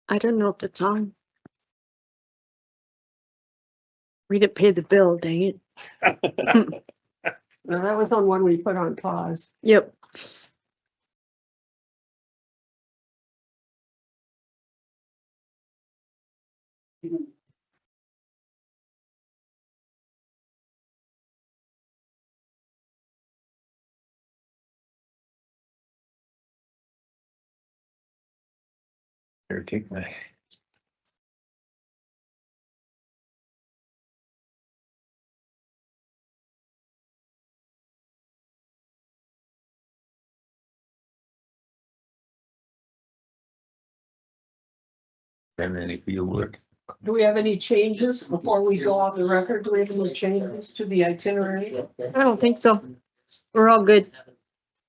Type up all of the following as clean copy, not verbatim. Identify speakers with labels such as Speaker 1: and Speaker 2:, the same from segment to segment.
Speaker 1: I don't know if it's on. We didn't pay the bill, dang it.
Speaker 2: No, that was on one we put on pause.
Speaker 1: Yep.
Speaker 3: Here, take my. And then if you look,
Speaker 2: Do we have any changes before we go off the record? Do we have any changes to the itinerary?
Speaker 1: I don't think so. We're all good.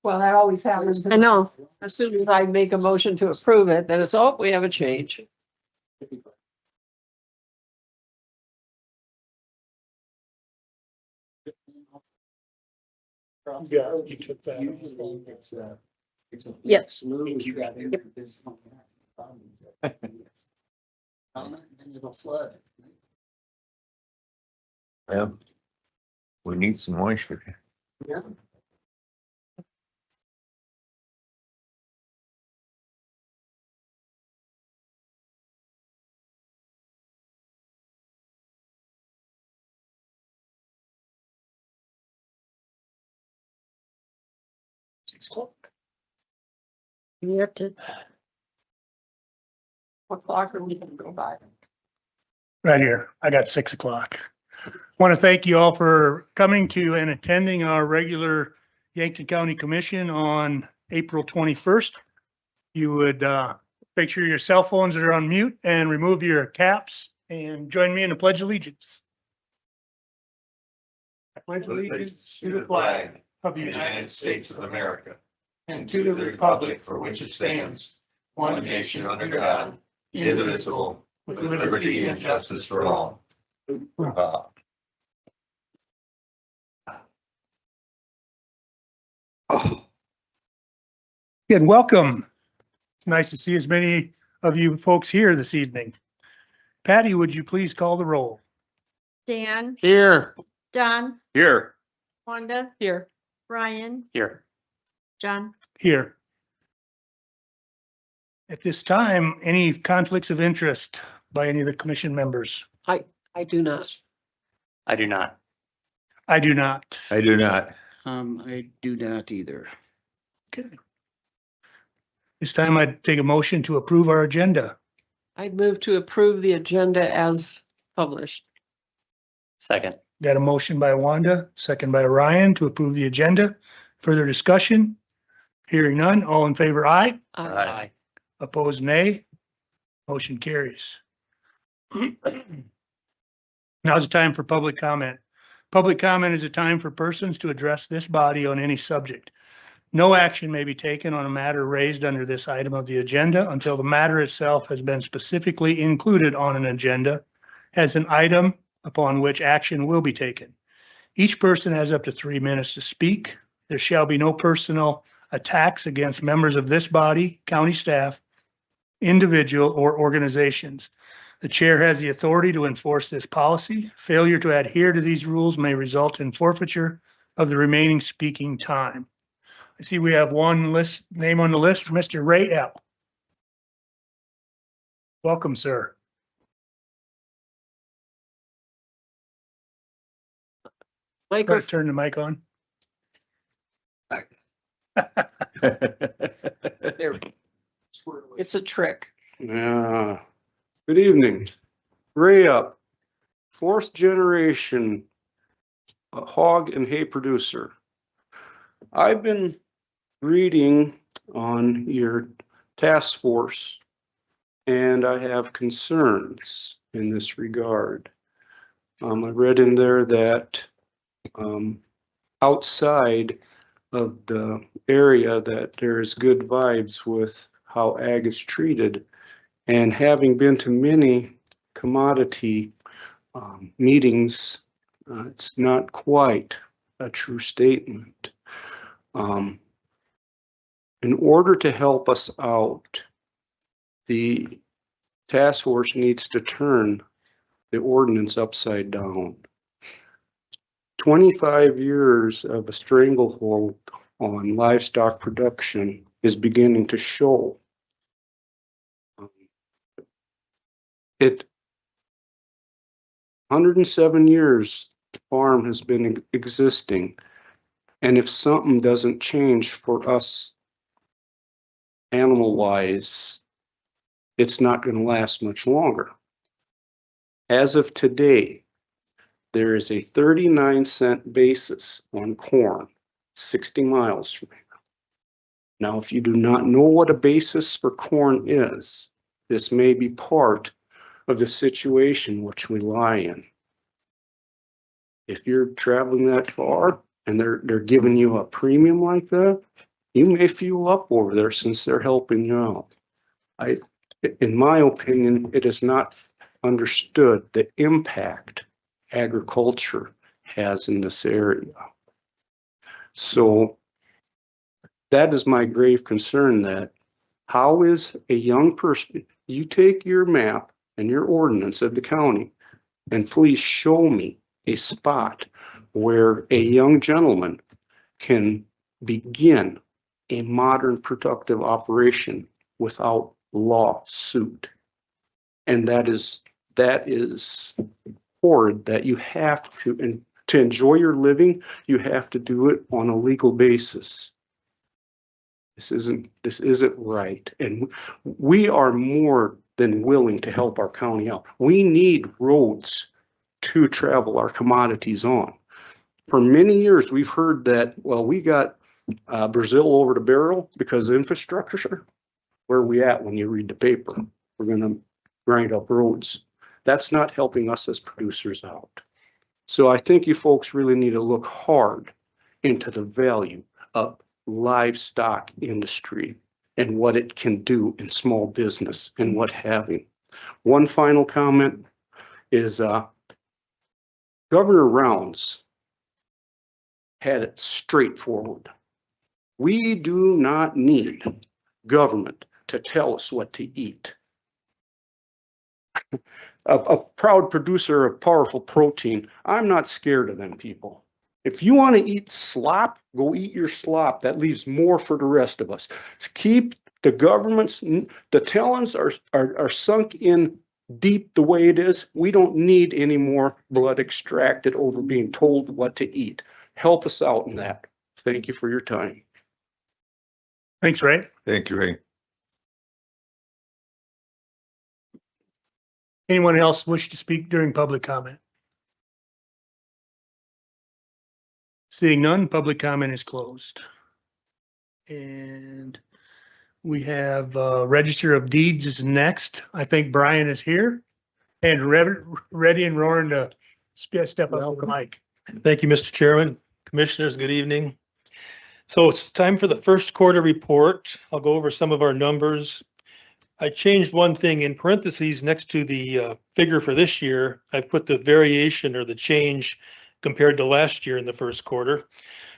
Speaker 2: Well, that always happens.
Speaker 1: I know.
Speaker 2: As soon as I make a motion to approve it, then it's, oh, we have a change.
Speaker 4: Yeah, you took that.
Speaker 1: Yes.
Speaker 5: It'll flood.
Speaker 3: well, we need some moisture.
Speaker 5: Yeah.
Speaker 1: You have to.
Speaker 2: What clock are we gonna go by?
Speaker 4: Right here. I got 6 o'clock. Want to thank you all for coming to and attending our regular Yankton County Commission on April 21st. You would make sure your cell phones are on mute and remove your caps and join me in the Pledge of Allegiance. I pledge allegiance to the flag of the United States of America and to the republic for which it stands, one nation under God, indivisible, with liberty and justice for all. Good, welcome. It's nice to see as many of you folks here this evening. Patty, would you please call the roll?
Speaker 1: Dan,
Speaker 3: Here.
Speaker 1: Don,
Speaker 3: Here.
Speaker 1: Wanda,
Speaker 2: Here.
Speaker 1: Brian,
Speaker 3: Here.
Speaker 1: John.
Speaker 4: Here. At this time, any conflicts of interest by any of the commission members?
Speaker 2: I do not.
Speaker 6: I do not.
Speaker 4: I do not.
Speaker 3: I do not.
Speaker 5: I do not either.
Speaker 4: Okay. This time I'd take a motion to approve our agenda.
Speaker 2: I'd move to approve the agenda as published.
Speaker 6: Second.
Speaker 4: Got a motion by Wanda, second by Ryan to approve the agenda. Further discussion? Hearing none, all in favor, aye.
Speaker 6: Aye.
Speaker 4: Opposed, nay. Motion carries. Now's the time for public comment. Public comment is a time for persons to address this body on any subject. No action may be taken on a matter raised under this item of the agenda until the matter itself has been specifically included on an agenda as an item upon which action will be taken. Each person has up to 3 minutes to speak. There shall be no personal attacks against members of this body, county staff, individual, or organizations. The chair has the authority to enforce this policy. Failure to adhere to these rules may result in forfeiture of the remaining speaking time. I see we have one name on the list, Mr. Ray L. Welcome, sir.
Speaker 2: Microphone.
Speaker 4: Turn the mic on.
Speaker 2: It's a trick.
Speaker 7: Yeah. Good evening. Ray Up, 4th generation hog and hay producer. I've been reading on your task force and I have concerns in this regard. I read in there that outside of the area that there's good vibes with how ag is treated. And having been to many commodity meetings, it's not quite a true statement. In order to help us out the task force needs to turn the ordinance upside down. 25 years of a stranglehold on livestock production is beginning to show. It 107 years the farm has been existing, and if something doesn't change for us animal wise, it's not going to last much longer. As of today, there is a 39-cent basis on corn 60 miles from here. Now, if you do not know what a basis for corn is, this may be part of the situation which we lie in. If you're traveling that far and they're giving you a premium like that, you may fuel up over there since they're helping you out. In my opinion, it is not understood the impact agriculture has in this area. So that is my grave concern, that how is a young person, you take your map and your ordinance of the county and please show me a spot where a young gentleman can begin a modern productive operation without lawsuit. And that is horrid, that you have to, and to enjoy your living, you have to do it on a legal basis. This isn't right. And we are more than willing to help our county out. We need roads to travel our commodities on. For many years, we've heard that, well, we got Brazil over the barrel because of infrastructure. Where are we at when you read the paper? We're going to grind up roads. That's not helping us as producers out. So I think you folks really need to look hard into the value of livestock industry and what it can do in small business and what having. One final comment is Governor Rounds had it straightforward. We do not need government to tell us what to eat. A proud producer of powerful protein, I'm not scared of them people. If you want to eat slop, go eat your slop. That leaves more for the rest of us. Keep the governments, the talents are sunk in deep the way it is. We don't need any more blood extracted over being told what to eat. Help us out in that. Thank you for your time.
Speaker 4: Thanks, Ray.
Speaker 3: Thank you, Ray.
Speaker 4: Anyone else wish to speak during public comment? Seeing none, public comment is closed. And we have Register of Deeds is next. I think Brian is here and ready and roaring to step up to the mic.
Speaker 8: Thank you, Mr. Chairman. Commissioners, good evening. So it's time for the first quarter report. I'll go over some of our numbers. I changed one thing in parentheses next to the figure for this year. I've put the variation or the change compared to last year in the first quarter.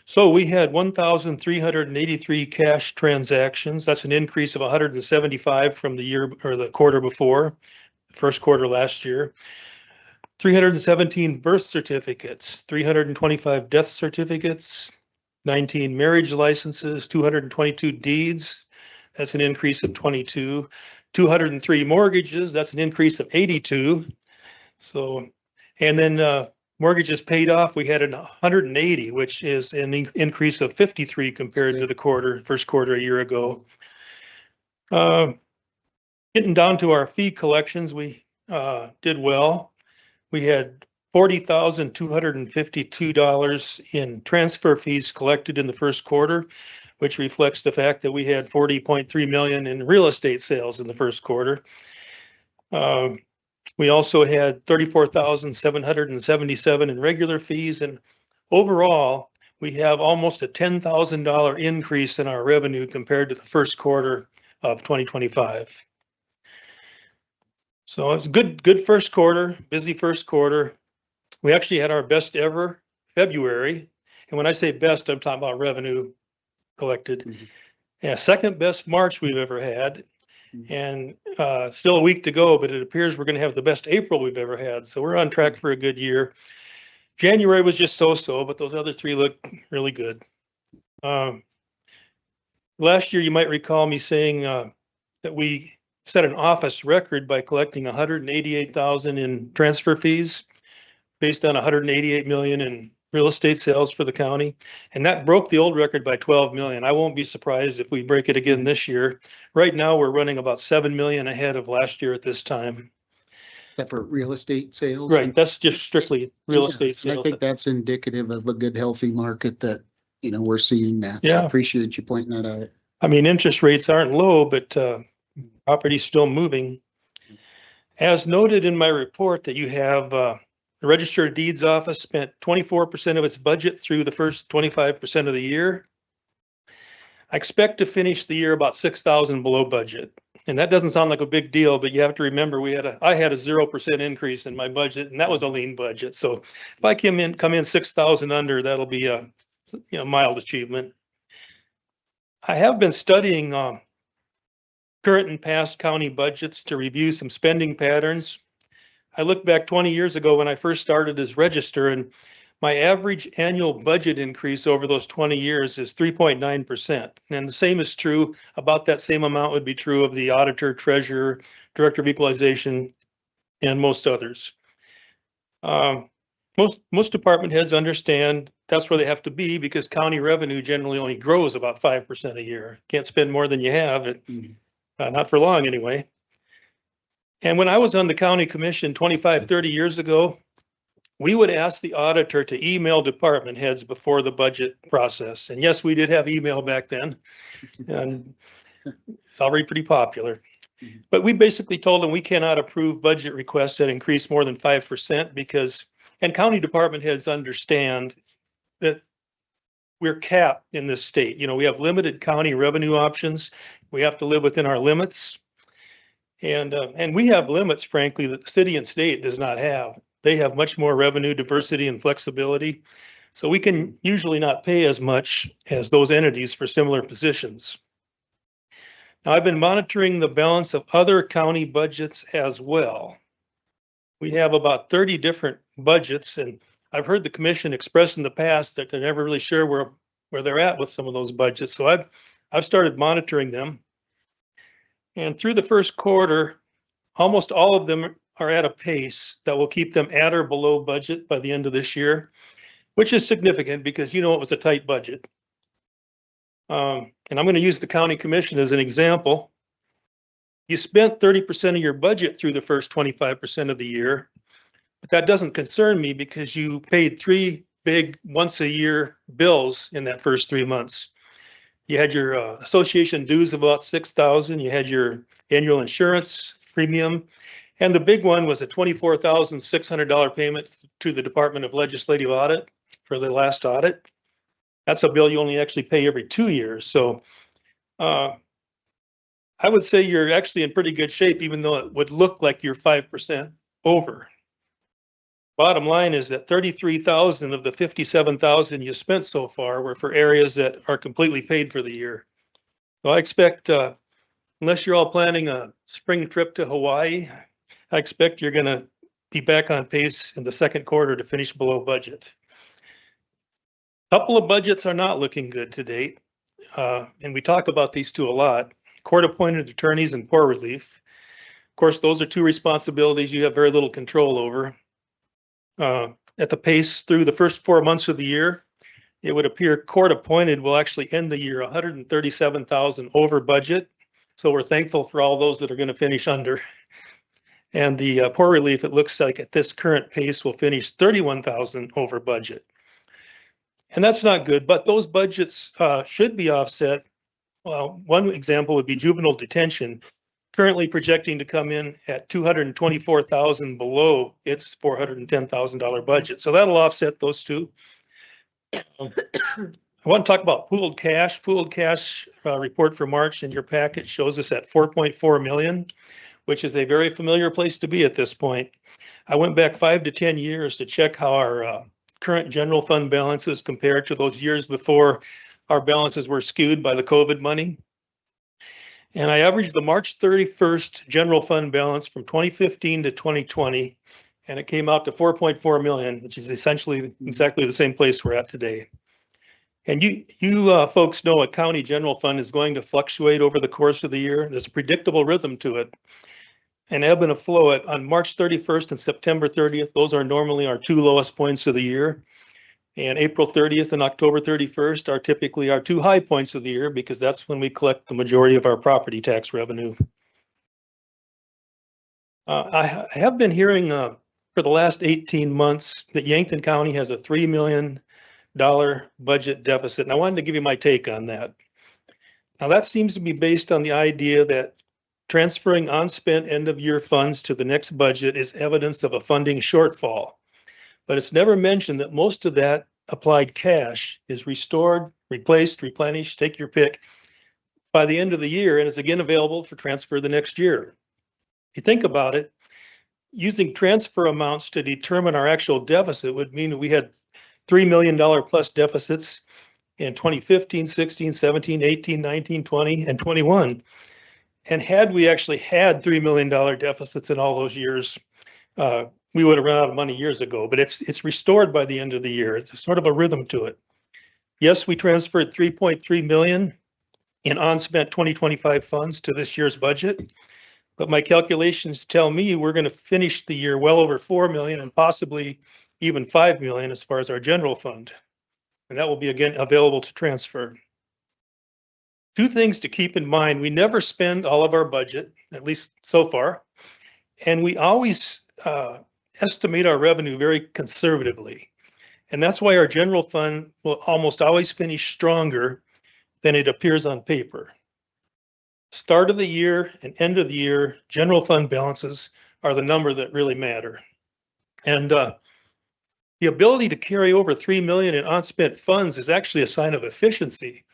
Speaker 8: So we had 1,383 cash transactions. That's an increase of 175 from the year or the quarter before, first quarter last year. 317 birth certificates, 325 death certificates, 19 marriage licenses, 222 deeds. That's an increase of 22. 203 mortgages. That's an increase of 82. So, and then mortgages paid off, we had 180, which is an increase of 53 compared to the first quarter a year ago. Getting down to our fee collections, we did well. We had $40,252 in transfer fees collected in the first quarter, which reflects the fact that we had 40.3 million in real estate sales in the first quarter. We also had 34,777 in regular fees, and overall, we have almost a $10,000 increase in our revenue compared to the first quarter of 2025. So it's good first quarter, busy first quarter. We actually had our best ever February, and when I say best, I'm talking about revenue collected. Mm-hmm. Yeah, second best March we've ever had. And Still a week to go, but it appears we're going to have the best April we've ever had. So we're on track for a good year. January was just so-so, but those other three look really good. Last year, you might recall me saying that we set an office record by collecting 188,000 in transfer fees based on 188 million in real estate sales for the county. And that broke the old record by 12 million. I won't be surprised if we break it again this year. Right now, we're running about 7 million ahead of last year at this time.
Speaker 5: Is that for real estate sales?
Speaker 8: Right, that's just strictly real
Speaker 5: Yeah,
Speaker 8: estate
Speaker 5: and I
Speaker 8: sales.
Speaker 5: think that's indicative of a good, healthy market that, you know, we're seeing that. So I
Speaker 8: Yeah.
Speaker 5: appreciate you pointing that out.
Speaker 8: I mean, interest rates aren't low, but property's still moving. As noted in my report that you have, the Register of Deeds office spent 24% of its budget through the first 25% of the year. I expect to finish the year about 6,000 below budget. And that doesn't sound like a big deal, but you have to remember I had a 0% increase in my budget, and that was a lean budget. So if I come in 6,000 under, that'll be a mild achievement. I have been studying current and past county budgets to review some spending patterns. I looked back 20 years ago when I first started as register, and my average annual budget increase over those 20 years is 3.9%. And the same is true, about that same amount would be true of the auditor, treasurer, director of equalization, and most others. Most department heads understand that's where they have to be because county revenue generally only grows about 5% a year. Can't spend more than you have, not for long anyway. And when I was on the county commission 25, 30 years ago, we would ask the auditor to email department heads before the budget process. And yes, we did have email back then, and it's already pretty popular. But we basically told them we cannot approve budget requests that increase more than 5% because, and county department heads understand that we're capped in this state. You know, we have limited county revenue options. We have to live within our limits. And we have limits, frankly, that the city and state does not have. They have much more revenue, diversity, and flexibility. So we can usually not pay as much as those entities for similar positions. Now, I've been monitoring the balance of other county budgets as well. We have about 30 different budgets, and I've heard the commission express in the past that they're never really sure where they're at with some of those budgets. So I've started monitoring them. And through the first quarter, almost all of them are at a pace that will keep them at or below budget by the end of this year, which is significant because it was a tight budget. And I'm going to use the county commission as an example. You spent 30% of your budget through the first 25% of the year, but that doesn't concern me because you paid 3 big once-a-year bills in that first 3 months. You had your association dues of about 6,000. You had your annual insurance premium, and the big one was a $24,600 payment to the Department of Legislative Audit for the last audit. That's a bill you only actually pay every 2 years. So I would say you're actually in pretty good shape, even though it would look like you're 5% over. Bottom line is that 33,000 of the 57,000 you spent so far were for areas that are completely paid for the year. So I expect, unless you're all planning a spring trip to Hawaii, I expect you're going to be back on pace in the second quarter to finish below budget. A couple of budgets are not looking good to date, and we talk about these two a lot. Court-appointed attorneys and poor relief. Of course, those are two responsibilities you have very little control over. At the pace through the first 4 months of the year, it would appear court-appointed will actually end the year 137,000 over budget. So we're thankful for all those that are going to finish under. And the poor relief, it looks like at this current pace will finish 31,000 over budget. And that's not good, but those budgets should be offset. Well, one example would be juvenile detention, currently projecting to come in at 224,000 below its $410,000 budget. So that'll offset those two. I want to talk about pooled cash. Pooled cash report for March in your packet shows us at 4.4 million, which is a very familiar place to be at this point. I went back 5 to 10 years to check how our current general fund balances compared to those years before our balances were skewed by the COVID money. And I averaged the March 31st general fund balance from 2015 to 2020, and it came out to 4.4 million, which is essentially exactly the same place we're at today. And you folks know a county general fund is going to fluctuate over the course of the year. There's a predictable rhythm to it. And ebb and a flow on March 31st and September 30th, those are normally our two lowest points of the year. And April 30th and October 31st are typically our two high points of the year because that's when we collect the majority of our property tax revenue. I have been hearing for the last 18 months that Yankton County has a $3 million budget deficit, and I wanted to give you my take on that. Now, that seems to be based on the idea that transferring unspent end-of-year funds to the next budget is evidence of a funding shortfall. But it's never mentioned that most of that applied cash is restored, replaced, replenished, take your pick, by the end of the year and is again available for transfer the next year. If you think about it, using transfer amounts to determine our actual deficit would mean that we had $3 million plus deficits in 2015, 16, 17, 18, 19, 20, and 21. And had we actually had $3 million deficits in all those years, we would have run out of money years ago, but it's restored by the end of the year. It's sort of a rhythm to it. Yes, we transferred 3.3 million in unspent 2025 funds to this year's budget, but my calculations tell me we're going to finish the year well over 4 million and possibly even 5 million as far as our general fund. And that will be again available to transfer. Two things to keep in mind: we never spend all of our budget, at least so far, and we always estimate our revenue very conservatively. And that's why our general fund will almost always finish stronger than it appears on paper. Start of the year and end of the year, general fund balances are the number that really matter. And the ability to carry over 3 million in unspent funds is actually a sign of efficiency,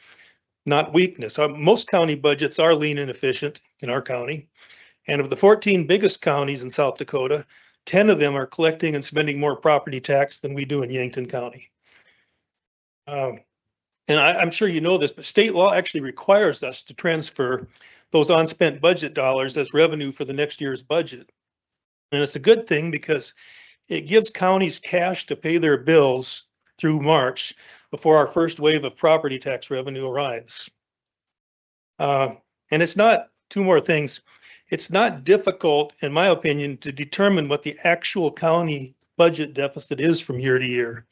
Speaker 8: not weakness. Most county budgets are lean and efficient in our county. And of the 14 biggest counties in South Dakota, 10 of them are collecting and spending more property tax than we do in Yankton County. And I'm sure you know this, but state law actually requires us to transfer those unspent budget dollars as revenue for the next year's budget. And it's a good thing because it gives counties cash to pay their bills through March before our first wave of property tax revenue arrives. And it's not, two more things. It's not difficult, in my opinion, to determine what the actual county budget deficit is from year to year.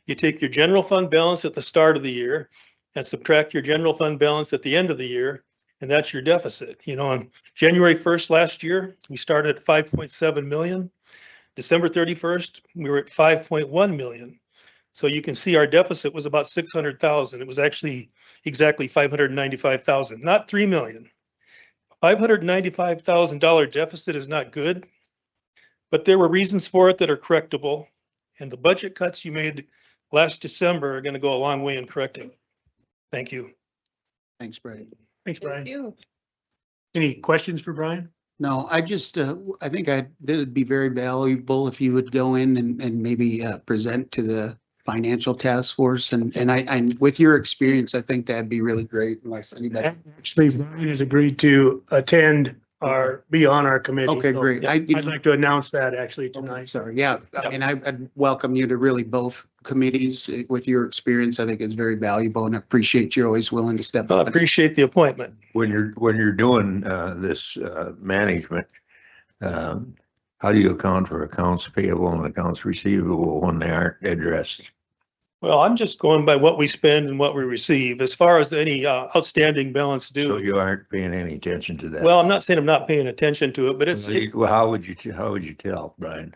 Speaker 8: You take your general fund balance at the start of the year and subtract your general fund balance at the end of the year, and that's your deficit. You know, on January 1st last year, we started at 5.7 million. December 31st, we were at 5.1 million. So you can see our deficit was about 600,000. It was actually exactly 595,000, not 3 million. $595,000 deficit is not good, but there were reasons for it that are correctable. And the budget cuts you made last December are going to go a long way in correcting. Thank you.
Speaker 5: Thanks, Brian.
Speaker 4: Thanks,
Speaker 1: Thank
Speaker 4: Brian.
Speaker 1: you.
Speaker 4: Any questions for Brian?
Speaker 5: No, I just, I think that would be very valuable if you would go in and maybe present to the financial task force. And I with your experience, I think that'd be really great unless anybody.
Speaker 4: Actually, Brian has agreed to attend or be on our committee.
Speaker 5: Okay,
Speaker 4: so
Speaker 5: great.
Speaker 4: I'd like to announce that actually tonight.
Speaker 5: Sorry, yeah, I mean, I'd welcome you to really both committees with your experience. I think it's very valuable and I appreciate you're always willing to step
Speaker 8: I
Speaker 5: up.
Speaker 8: appreciate the appointment.
Speaker 3: When you're doing this management, how do you account for accounts payable and accounts receivable when they aren't addressed?
Speaker 8: Well, I'm just going by what we spend and what we receive. As far as any outstanding balance
Speaker 3: So
Speaker 8: due,
Speaker 3: you aren't paying any attention to that?
Speaker 8: well, I'm not saying I'm not paying attention to it, but it's
Speaker 3: Well, how would you tell, Brian?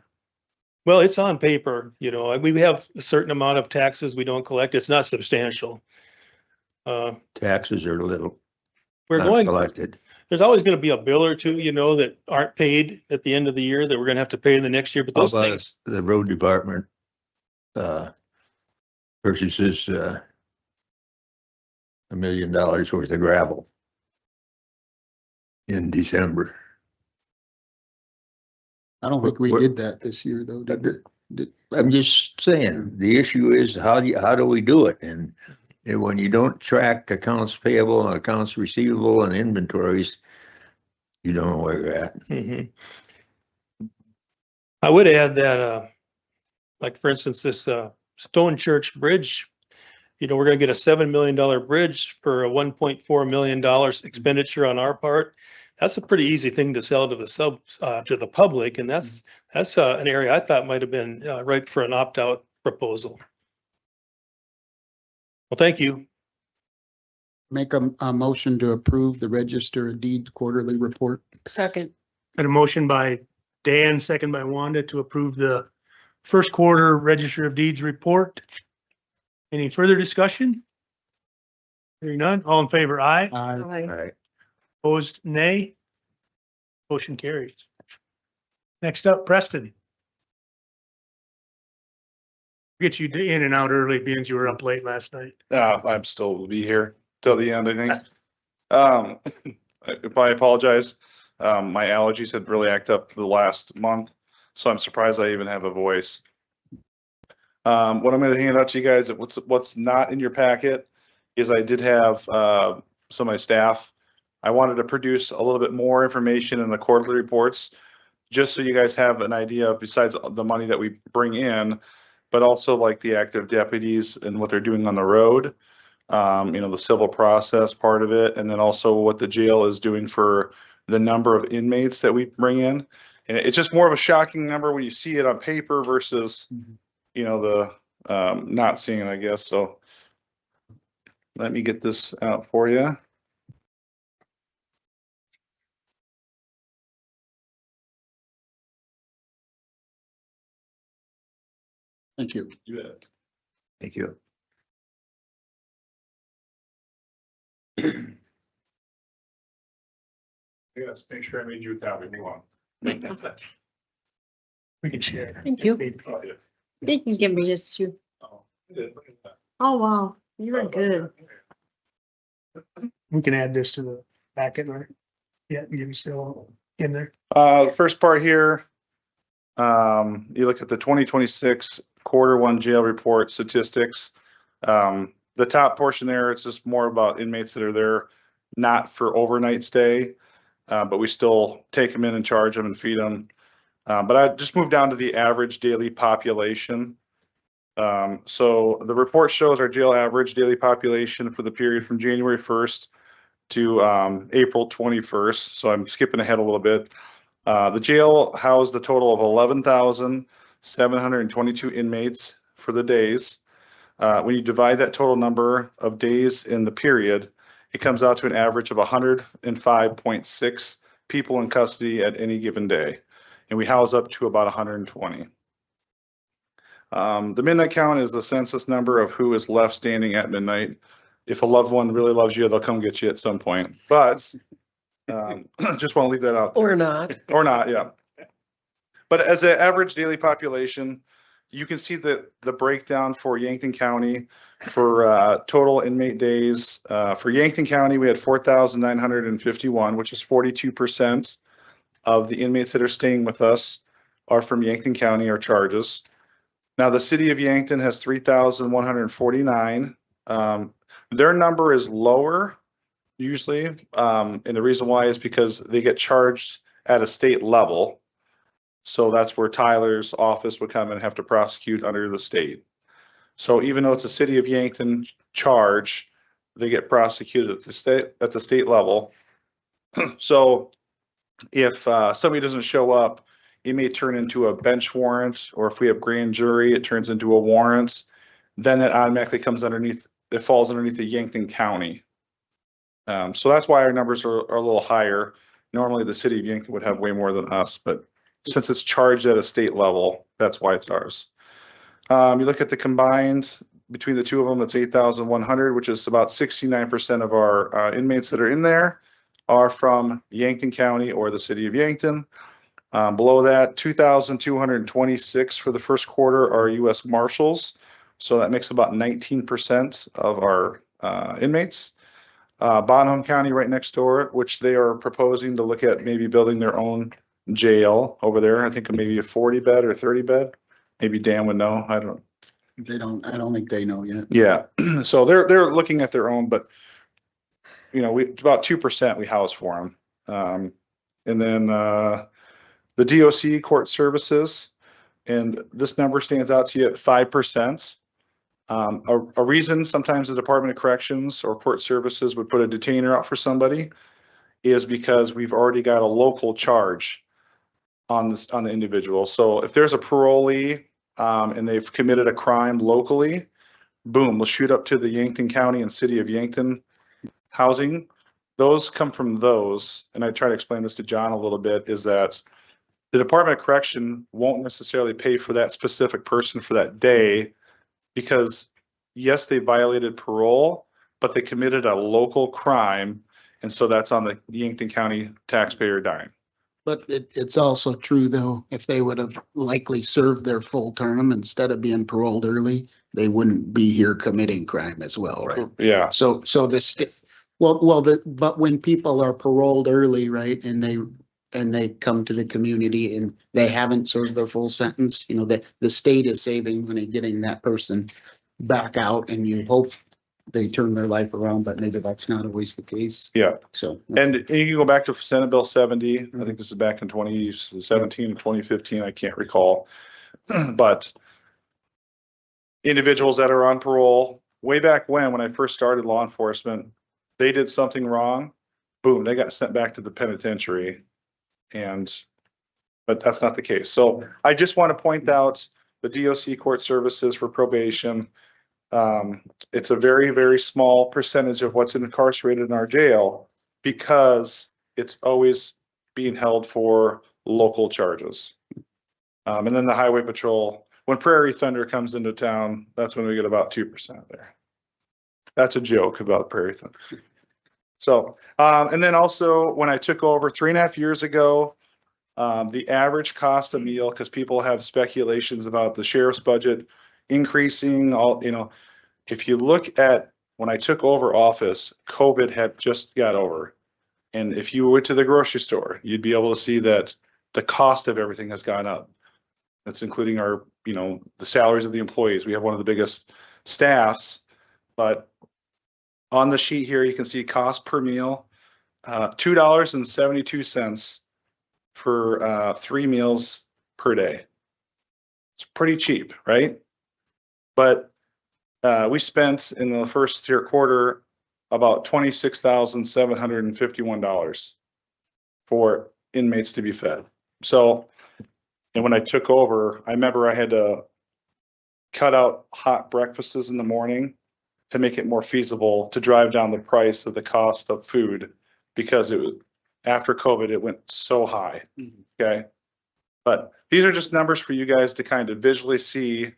Speaker 8: well, it's on paper, you know, we have a certain amount of taxes we don't collect. It's not substantial.
Speaker 3: Taxes are little,
Speaker 8: We're
Speaker 3: not
Speaker 8: going,
Speaker 3: collected.
Speaker 8: there's always going to be a bill or two, you know, that aren't paid at the end of the year that we're going to have to pay the next year, but
Speaker 3: How
Speaker 8: those
Speaker 3: about
Speaker 8: things,
Speaker 3: the road department purchases $1 million worth of gravel in December?
Speaker 5: I don't think we did that this year though, did we?
Speaker 3: I'm just saying, the issue is how do we do it? And And when you don't track accounts payable and accounts receivable and inventories, you don't know where you're at.
Speaker 8: Mhm. I would add that, like for instance, this, Stone Church Bridge, we're gonna get a $7 million bridge for a $1.4 million expenditure on our part. That's a pretty easy thing to sell to to the public, and that's an area I thought might have been, ripe for an opt-out proposal. Well, thank you.
Speaker 5: Make a motion to approve the Register of Deeds quarterly report.
Speaker 2: Second.
Speaker 4: Got a motion by Dan, second by Wanda to approve the first quarter Register of Deeds report. Any further discussion? Hearing none, all in favor, aye.
Speaker 5: Aye.
Speaker 3: All right.
Speaker 4: Opposed, nay. Motion carries. Next up, Preston. Get you in and out early, being you were up late last night.
Speaker 9: I'm still will be here till the end, I think. If I apologize, my allergies had really acted up the last month, so I'm surprised I even have a voice. What I'm gonna hand out to you guys, what's not in your packet is I did have, some of my staff. I wanted to produce a little bit more information in the quarterly reports, just so you guys have an idea of, besides the money that we bring in, but also like the active deputies and what they're doing on the road. The civil process part of it, and then also what the jail is doing for the number of inmates that we bring in. And it's just more of a shocking number when you see it on paper versus, the not seeing it, I guess. So let me get this out for you.
Speaker 5: Thank you.
Speaker 3: Thank you.
Speaker 9: Yes, make sure I made you a copy. Hang on.
Speaker 4: We can share.
Speaker 1: Thank you.
Speaker 9: Oh, yeah.
Speaker 1: They can give me his too.
Speaker 9: Oh, I did. Look at that.
Speaker 1: Oh, wow, you were good.
Speaker 4: We can add this to the packet, right? Yeah, you still in there.
Speaker 9: The first part here, you look at the 2026 quarter one jail report statistics. The top portion there, it's just more about inmates that are there, not for overnight stay, but we still take them in and charge them and feed them. But I just moved down to the average daily population. So the report shows our jail average daily population for the period from January 1st to April 21st. So I'm skipping ahead a little bit. The jail housed a total of 11,722 inmates for the days. When you divide that total number of days in the period, it comes out to an average of 105.6 people in custody at any given day. And we house up to about 120. The midnight count is the census number of who is left standing at midnight. If a loved one really loves you, they'll come get you at some point. But just want to leave that out.
Speaker 2: Or not.
Speaker 9: Or not, yeah. But as an average daily population, you can see the breakdown for Yankton County for total inmate days. For Yankton County, we had 4,951, which is 42% of the inmates that are staying with us are from Yankton County or charges. Now, the city of Yankton has 3,149. Their number is lower usually. And the reason why is because they get charged at a state level. So that's where Tyler's office would come and have to prosecute under the state. So even though it's a city of Yankton charge, they get prosecuted at the state level. So if somebody doesn't show up, it may turn into a bench warrant, or if we have grand jury, it turns into a warrant. Then it automatically comes underneath, it falls underneath the Yankton County. So that's why our numbers are a little higher. Normally the city of Yankton would have way more than us, but since it's charged at a state level, that's why it's ours. You look at the combined between the two of them, it's 8,100, which is about 69% of our inmates that are in there are from Yankton County or the city of Yankton. Below that, 2,226 for the first quarter are U.S. Marshals. So that makes about 19% of our inmates. Bonham County right next door, which they are proposing to look at maybe building their own jail over there. I think maybe a 40 bed or 30 bed. Maybe Dan would know. I don't know.
Speaker 5: They don't, I don't think they know yet.
Speaker 9: Yeah, so they're looking at their own, but you know, we, about 2% we house for them. And then, the DOC court services, and this number stands out to you at 5%. A reason sometimes the Department of Corrections or court services would put a detainer out for somebody is because we've already got a local charge on this, on the individual. So if there's a parolee, and they've committed a crime locally, boom, we'll shoot up to the Yankton County and City of Yankton housing. Those come from those, and I try to explain this to John a little bit, is that the Department of Correction won't necessarily pay for that specific person for that day because yes, they violated parole, but they committed a local crime. And so that's on the Yankton County taxpayer dime.
Speaker 5: But it's also true though, if they would have likely served their full term instead of being paroled early, they wouldn't be here committing crime as well, right?
Speaker 9: Yeah.
Speaker 5: So the state, but when people are paroled early, right, and they come to the community and they haven't served their full sentence, you know, the state is saving money getting that person back out, and you hope they turn their life around, but maybe that's not always the case.
Speaker 9: Yeah.
Speaker 5: So.
Speaker 9: And you can go back to Senate Bill 70. I think this is back in 2017 and 2015. I can't recall. But individuals that are on parole, way back when I first started law enforcement, they did something wrong, boom, they got sent back to the penitentiary. But that's not the case. So I just want to point out the DOC court services for probation. It's a very, very small percentage of what's incarcerated in our jail because it's always being held for local charges. And then the highway patrol, when Prairie Thunder comes into town, that's when we get about 2% there. That's a joke about Prairie Thunder. So, and then also when I took over 3.5 years ago, the average cost a meal, because people have speculations about the sheriff's budget increasing, all, you know, if you look at when I took over office, COVID had just got over. And if you went to the grocery store, you'd be able to see that the cost of everything has gone up. That's including our, you know, the salaries of the employees. We have one of the biggest staffs, but on the sheet here, you can see cost per meal, $2.72 for 3 meals per day. It's pretty cheap, right? But we spent in the first quarter about $26,751 for inmates to be fed. So, and when I took over, I remember I had to cut out hot breakfasts in the morning to make it more feasible to drive down the price of the cost of food, because it was after COVID, it went so high. Okay. But these are just numbers for you guys to kind of visually see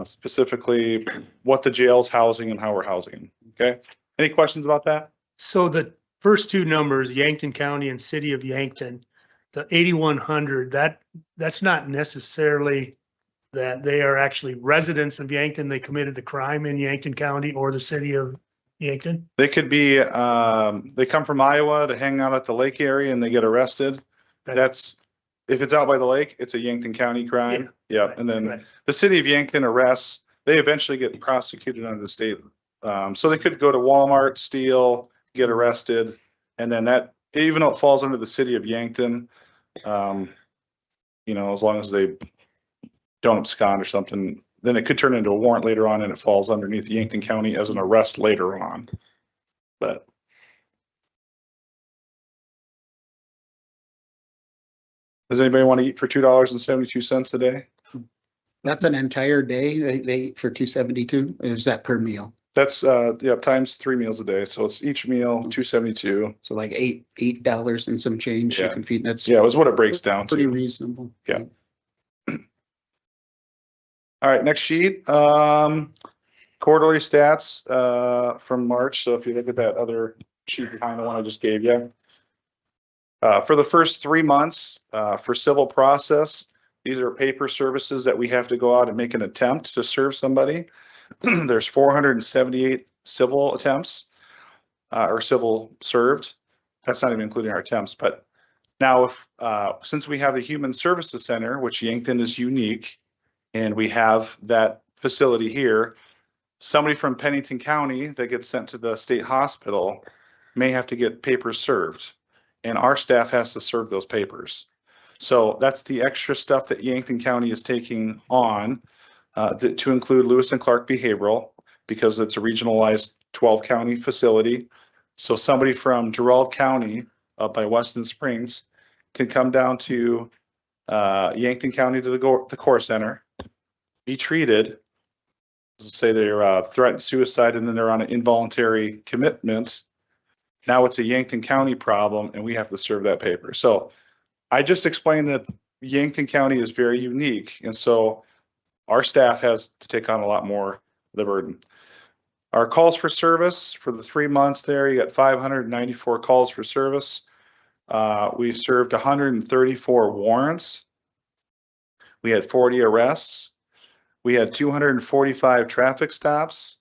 Speaker 9: specifically what the jail's housing and how we're housing. Okay. Any questions about that?
Speaker 4: So the first two numbers, Yankton County and City of Yankton, the 8,100, that's not necessarily that they are actually residents of Yankton. They committed the crime in Yankton County or the City of Yankton.
Speaker 9: They could be, they come from Iowa to hang out at the lake area and they get arrested. That's, if it's out by the lake, it's a Yankton County crime. Yeah.
Speaker 4: Right,
Speaker 9: And then
Speaker 4: right.
Speaker 9: the City of Yankton arrests, they eventually get prosecuted under the state. So they could go to Walmart, steal, get arrested. And then that, even though it falls under the City of Yankton, you know, as long as they don't abscond or something, then it could turn into a warrant later on and it falls underneath Yankton County as an arrest later on. But does anybody want to eat for $2.72 a day?
Speaker 5: That's an entire day, they for 272, is that per meal?
Speaker 9: That's yeah, times 3 meals a day. So it's each meal $2.72.
Speaker 5: So like $8 and some change you
Speaker 9: Yeah.
Speaker 5: can feed, that's
Speaker 9: Yeah, it was what it breaks down
Speaker 5: pretty
Speaker 9: to.
Speaker 5: reasonable.
Speaker 9: Yeah. All right, next sheet. Quarterly stats from March. So if you look at that other sheet behind the one I just gave you. For the first 3 months, for civil process, these are paper services that we have to go out and make an attempt to serve somebody. There's 478 civil attempts or civil served. That's not even including our attempts. But now, if since we have the Human Services Center, which Yankton is unique, and we have that facility here, somebody from Pennington County that gets sent to the state hospital may have to get papers served, and our staff has to serve those papers. So that's the extra stuff that Yankton County is taking on to include Lewis and Clark Behavioral, because it's a regionalized 12-county facility. So somebody from Gerald County up by Weston Springs can come down to Yankton County to the core center, be treated, say they're threatened suicide, and then they're on an involuntary commitment. Now it's a Yankton County problem, and we have to serve that paper. So I just explained that Yankton County is very unique, and so our staff has to take on a lot more of the burden. Our calls for service for the 3 months there, you got 594 calls for service. We served 134 warrants. We had 40 arrests. We had 245 traffic stops.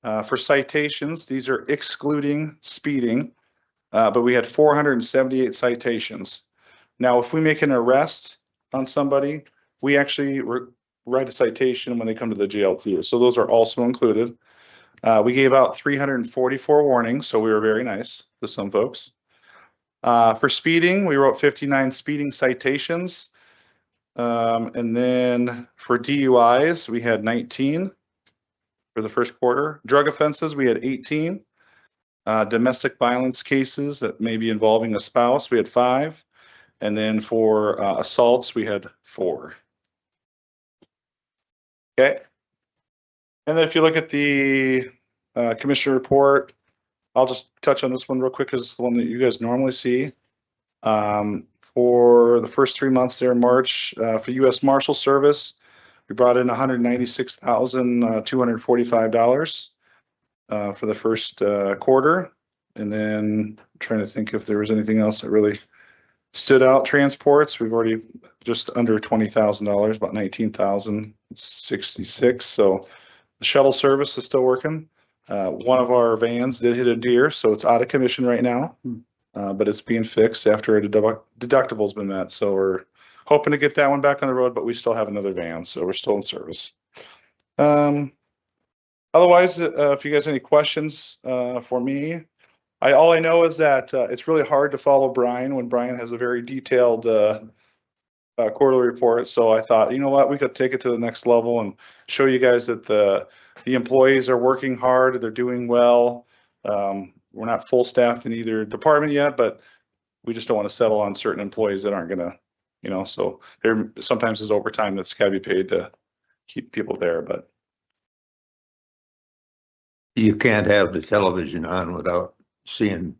Speaker 9: For citations, these are excluding speeding, but we had 478 citations. Now, if we make an arrest on somebody, we actually write a citation when they come to the jail too. So those are also included. We gave out 344 warnings, so we were very nice to some folks. For speeding, we wrote 59 speeding citations. And then for DUIs, we had 19 for the first quarter. Drug offenses, we had 18. Domestic violence cases that may be involving a spouse, we had 5. And then for assaults, we had 4. Okay. And then if you look at the commissioner report, I'll just touch on this one real quick because it's the one that you guys normally see. For the first 3 months there in March, for U.S. Marshal Service, we brought in $196,245 for the first quarter. And then I'm trying to think if there was anything else that really stood out. Transports, we've already just under $20,000, about $19,066. So the shuttle service is still working. One of our vans did hit a deer, so it's out of commission right now, but it's being fixed after a deductible's been met. So we're hoping to get that one back on the road, but we still have another van, so we're still in service. Otherwise, if you guys have any questions for me, all I know is that it's really hard to follow Brian when Brian has a very detailed quarterly report. So I thought, you know what, we could take it to the next level and show you guys that the employees are working hard, they're doing well. We're not full staffed in either department yet, but we just don't want to settle on certain employees that aren't gonna, you know, so there sometimes is overtime that's gotta be paid to keep people there, but.
Speaker 3: You can't have the television on without seeing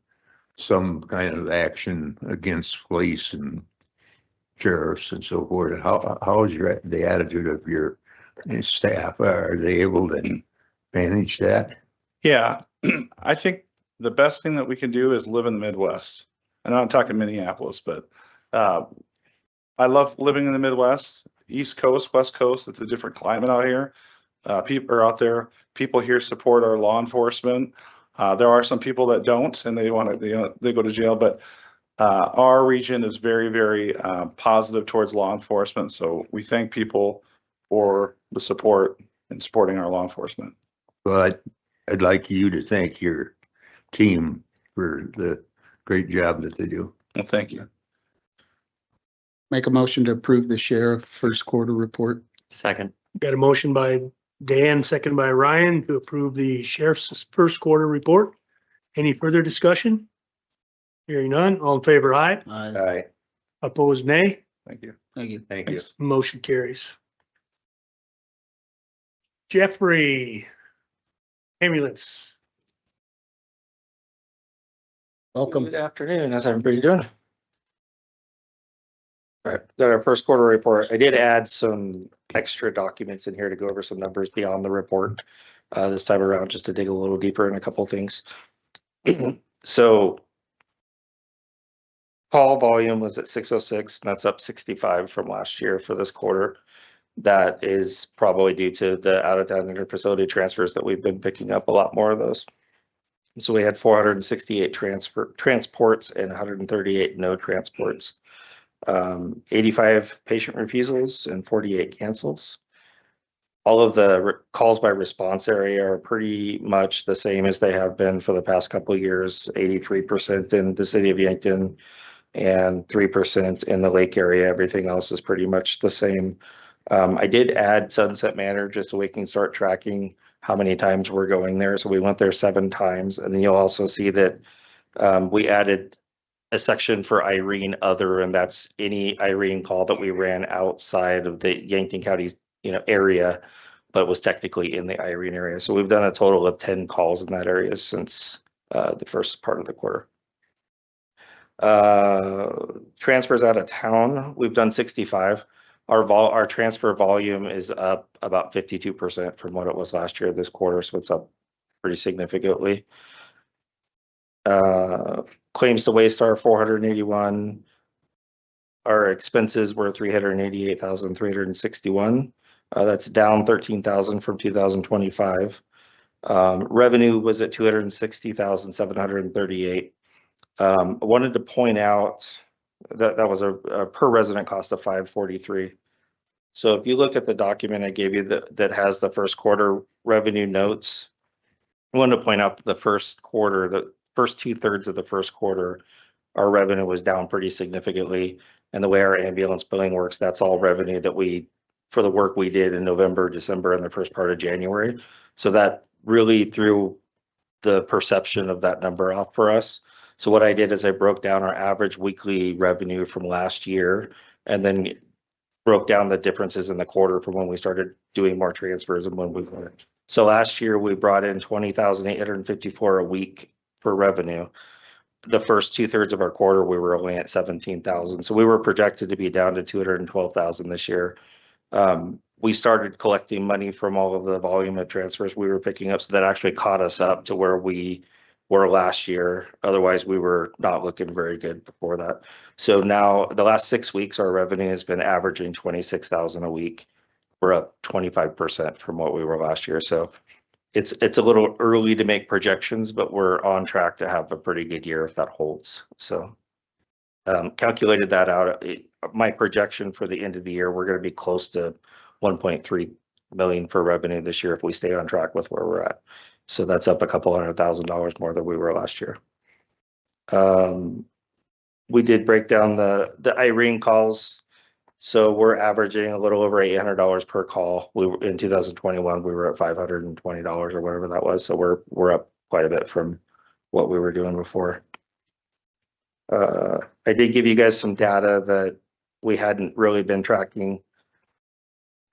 Speaker 3: some kind of action against police and sheriffs and so forth. How is the attitude of your staff? Are they able to manage that?
Speaker 9: Yeah, I think the best thing that we can do is live in the Midwest. And I'm not talking Minneapolis, but I love living in the Midwest, East Coast, West Coast. It's a different climate out here. People are out there. People here support our law enforcement. There are some people that don't, and they want to, they go to jail. But our region is very, very positive towards law enforcement. So we thank people for the support and supporting our law enforcement.
Speaker 3: Well, I'd like you to thank your team for the great job that they do.
Speaker 9: Well, thank you.
Speaker 5: Make a motion to approve the sheriff first quarter report.
Speaker 6: Second.
Speaker 4: Got a motion by Dan, second by Ryan to approve the sheriff's first quarter report. Any further discussion? Hearing none, all in favor, aye.
Speaker 3: Aye.
Speaker 4: Opposed, nay.
Speaker 9: Thank you.
Speaker 5: Thank you.
Speaker 3: Thank you.
Speaker 4: Motion carries. Jeffrey, ambulance.
Speaker 5: Welcome.
Speaker 10: Good afternoon. How's everybody doing? All right, got our first quarter report. I did add some extra documents in here to go over some numbers beyond the report this time around, just to dig a little deeper in a couple of things. So call volume was at 606, and that's up 65 from last year for this quarter. That is probably due to the out-of-town interfacility transfers that we've been picking up a lot more of those. So we had 468 transports and 138 no transports. 85 patient refusals and 48 cancels. All of the calls by response area are pretty much the same as they have been for the past couple of years, 83% in the city of Yankton and 3% in the lake area. Everything else is pretty much the same. I did add Sunset Manor just so we can start tracking how many times we're going there. So we went there 7 times. And then you'll also see that we added a section for Irene other, and that's any Irene call that we ran outside of the Yankton County, area, but was technically in the Irene area. So we've done a total of 10 calls in that area since the first part of the quarter. Transfers out of town, we've done 65. Our transfer volume is up about 52% from what it was last year this quarter, so it's up pretty significantly. Claims to waste are 481. Our expenses were 388,361. That's down 13,000 from 2025. Revenue was at 260,738. I wanted to point out that that was a per resident cost of 543. So if you look at the document I gave you that has the first quarter revenue notes, I wanted to point out the first quarter, the first 2/3 of the first quarter, our revenue was down pretty significantly. And the way our ambulance billing works, that's all revenue that for the work we did in November, December, and the first part of January. So that really threw the perception of that number off for us. So what I did is I broke down our average weekly revenue from last year and then broke down the differences in the quarter from when we started doing more transfers and when we weren't. So last year we brought in 20,854 a week for revenue. The first 2/3 of our quarter, we were only at 17,000. So we were projected to be down to 212,000 this year. We started collecting money from all of the volume of transfers we were picking up. So that actually caught us up to where we were last year. Otherwise, we were not looking very good before that. So now the last 6 weeks, our revenue has been averaging 26,000 a week. We're up 25% from what we were last year. So it's a little early to make projections, but we're on track to have a pretty good year if that holds. So calculated that out. My projection for the end of the year, we're going to be close to 1.3 million for revenue this year if we stay on track with where we're at. So that's up a couple $100,000 more than we were last year. We did break down the Irene calls. So we're averaging a little over $800 per call. In 2021, we were at $520 or whatever that was. So we're up quite a bit from what we were doing before. I did give you guys some data that we hadn't really been tracking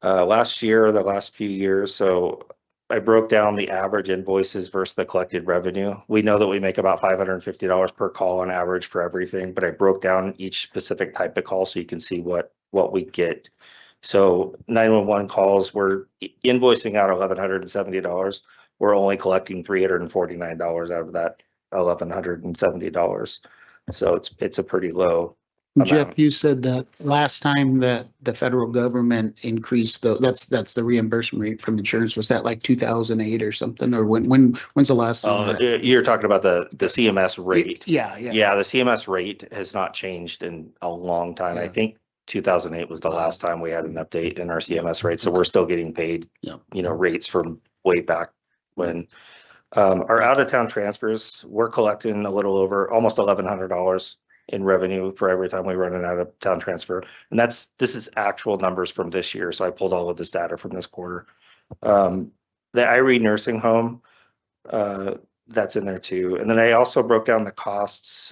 Speaker 10: last year or the last few years. So I broke down the average invoices versus the collected revenue. We know that we make about $550 per call on average for everything, but I broke down each specific type of call so you can see what we get. So 911 calls, we're invoicing out $1,170. We're only collecting $349 out of that $1,170. So it's a pretty low amount.
Speaker 5: Jeff, you said that last time that the federal government increased that's the reimbursement rate from insurance. Was that like 2008 or something? Or when's the last time?
Speaker 10: You're talking about the CMS rate.
Speaker 5: Yeah.
Speaker 10: Yeah, the CMS rate has not changed in a long time.
Speaker 5: Yeah.
Speaker 10: I think 2008 was the last time we had an update in our CMS rate. So we're still getting paid, rates from way back when. Our out-of-town transfers, we're collecting a little over almost $1,100 in revenue for every time we run an out-of-town transfer. And this is actual numbers from this year. So I pulled all of this data from this quarter. The Irene nursing home, that's in there too. And then I also broke down the costs.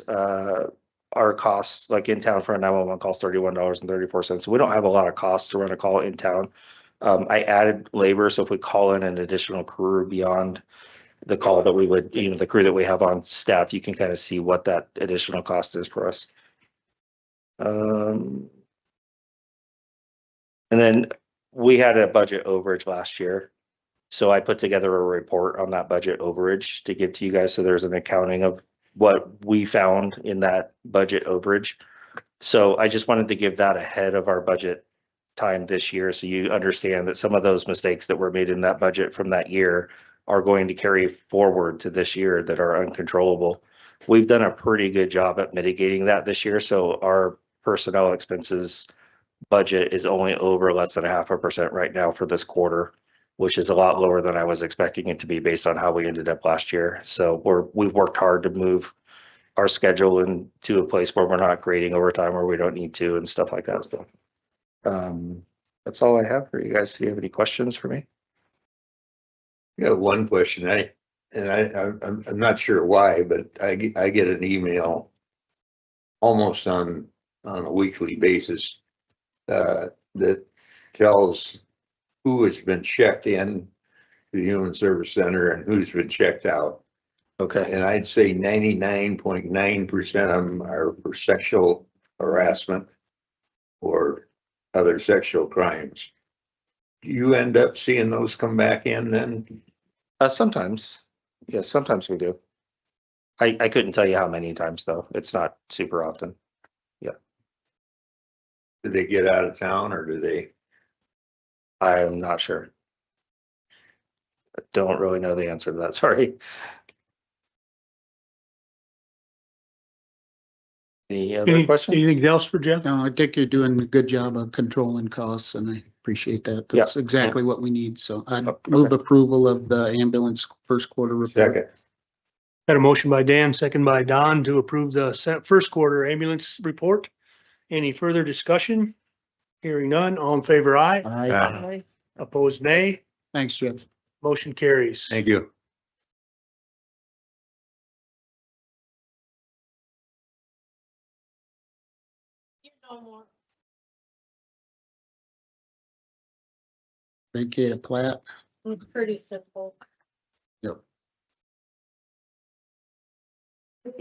Speaker 10: Our costs, like in town for a 911 call, is $31.34. So we don't have a lot of costs to run a call in town. I added labor. So if we call in an additional crew beyond the call that we would, the crew that we have on staff, you can kind of see what that additional cost is for us. And then we had a budget overage last year. So I put together a report on that budget overage to give to you guys. So there's an accounting of what we found in that budget overage. So I just wanted to give that ahead of our budget time this year. So you understand that some of those mistakes that were made in that budget from that year are going to carry forward to this year that are uncontrollable. We've done a pretty good job at mitigating that this year. So our personnel expenses budget is only over less than 0.5% right now for this quarter. which is a lot lower than I was expecting it to be based on how we ended up last year. So we've worked hard to move our schedule into a place where we're not creating overtime where we don't need to and stuff like that. So that's all I have for you guys. Do you have any questions for me?
Speaker 3: Yeah, one question. I'm not sure why, but I get an email almost on a weekly basis that tells who has been checked in to the Human Service Center and who's been checked out.
Speaker 10: Okay.
Speaker 3: And I'd say 99.9% of them are for sexual harassment or other sexual crimes. Do you end up seeing those come back in then?
Speaker 10: Sometimes. Yeah, sometimes we do. I couldn't tell you how many times though. It's not super often.
Speaker 3: Do they get out of town or do they?
Speaker 10: I'm not sure. I don't really know the answer to that. Sorry. Any other questions?
Speaker 4: Anything else for Jeff?
Speaker 5: No, I think you're doing a good job of controlling costs and I appreciate that. That's exactly what we need. So I move approval of the ambulance first quarter report.
Speaker 3: Second.
Speaker 4: Got a motion by Dan, second by Don to approve the first quarter ambulance report. Any further discussion? Hearing none, all in favor, aye.
Speaker 5: Aye.
Speaker 4: Opposed, nay.
Speaker 5: Thanks, Jeff.
Speaker 4: Motion carries.
Speaker 3: Thank you.
Speaker 5: Vacate a plat.
Speaker 1: Pretty simple.
Speaker 11: Good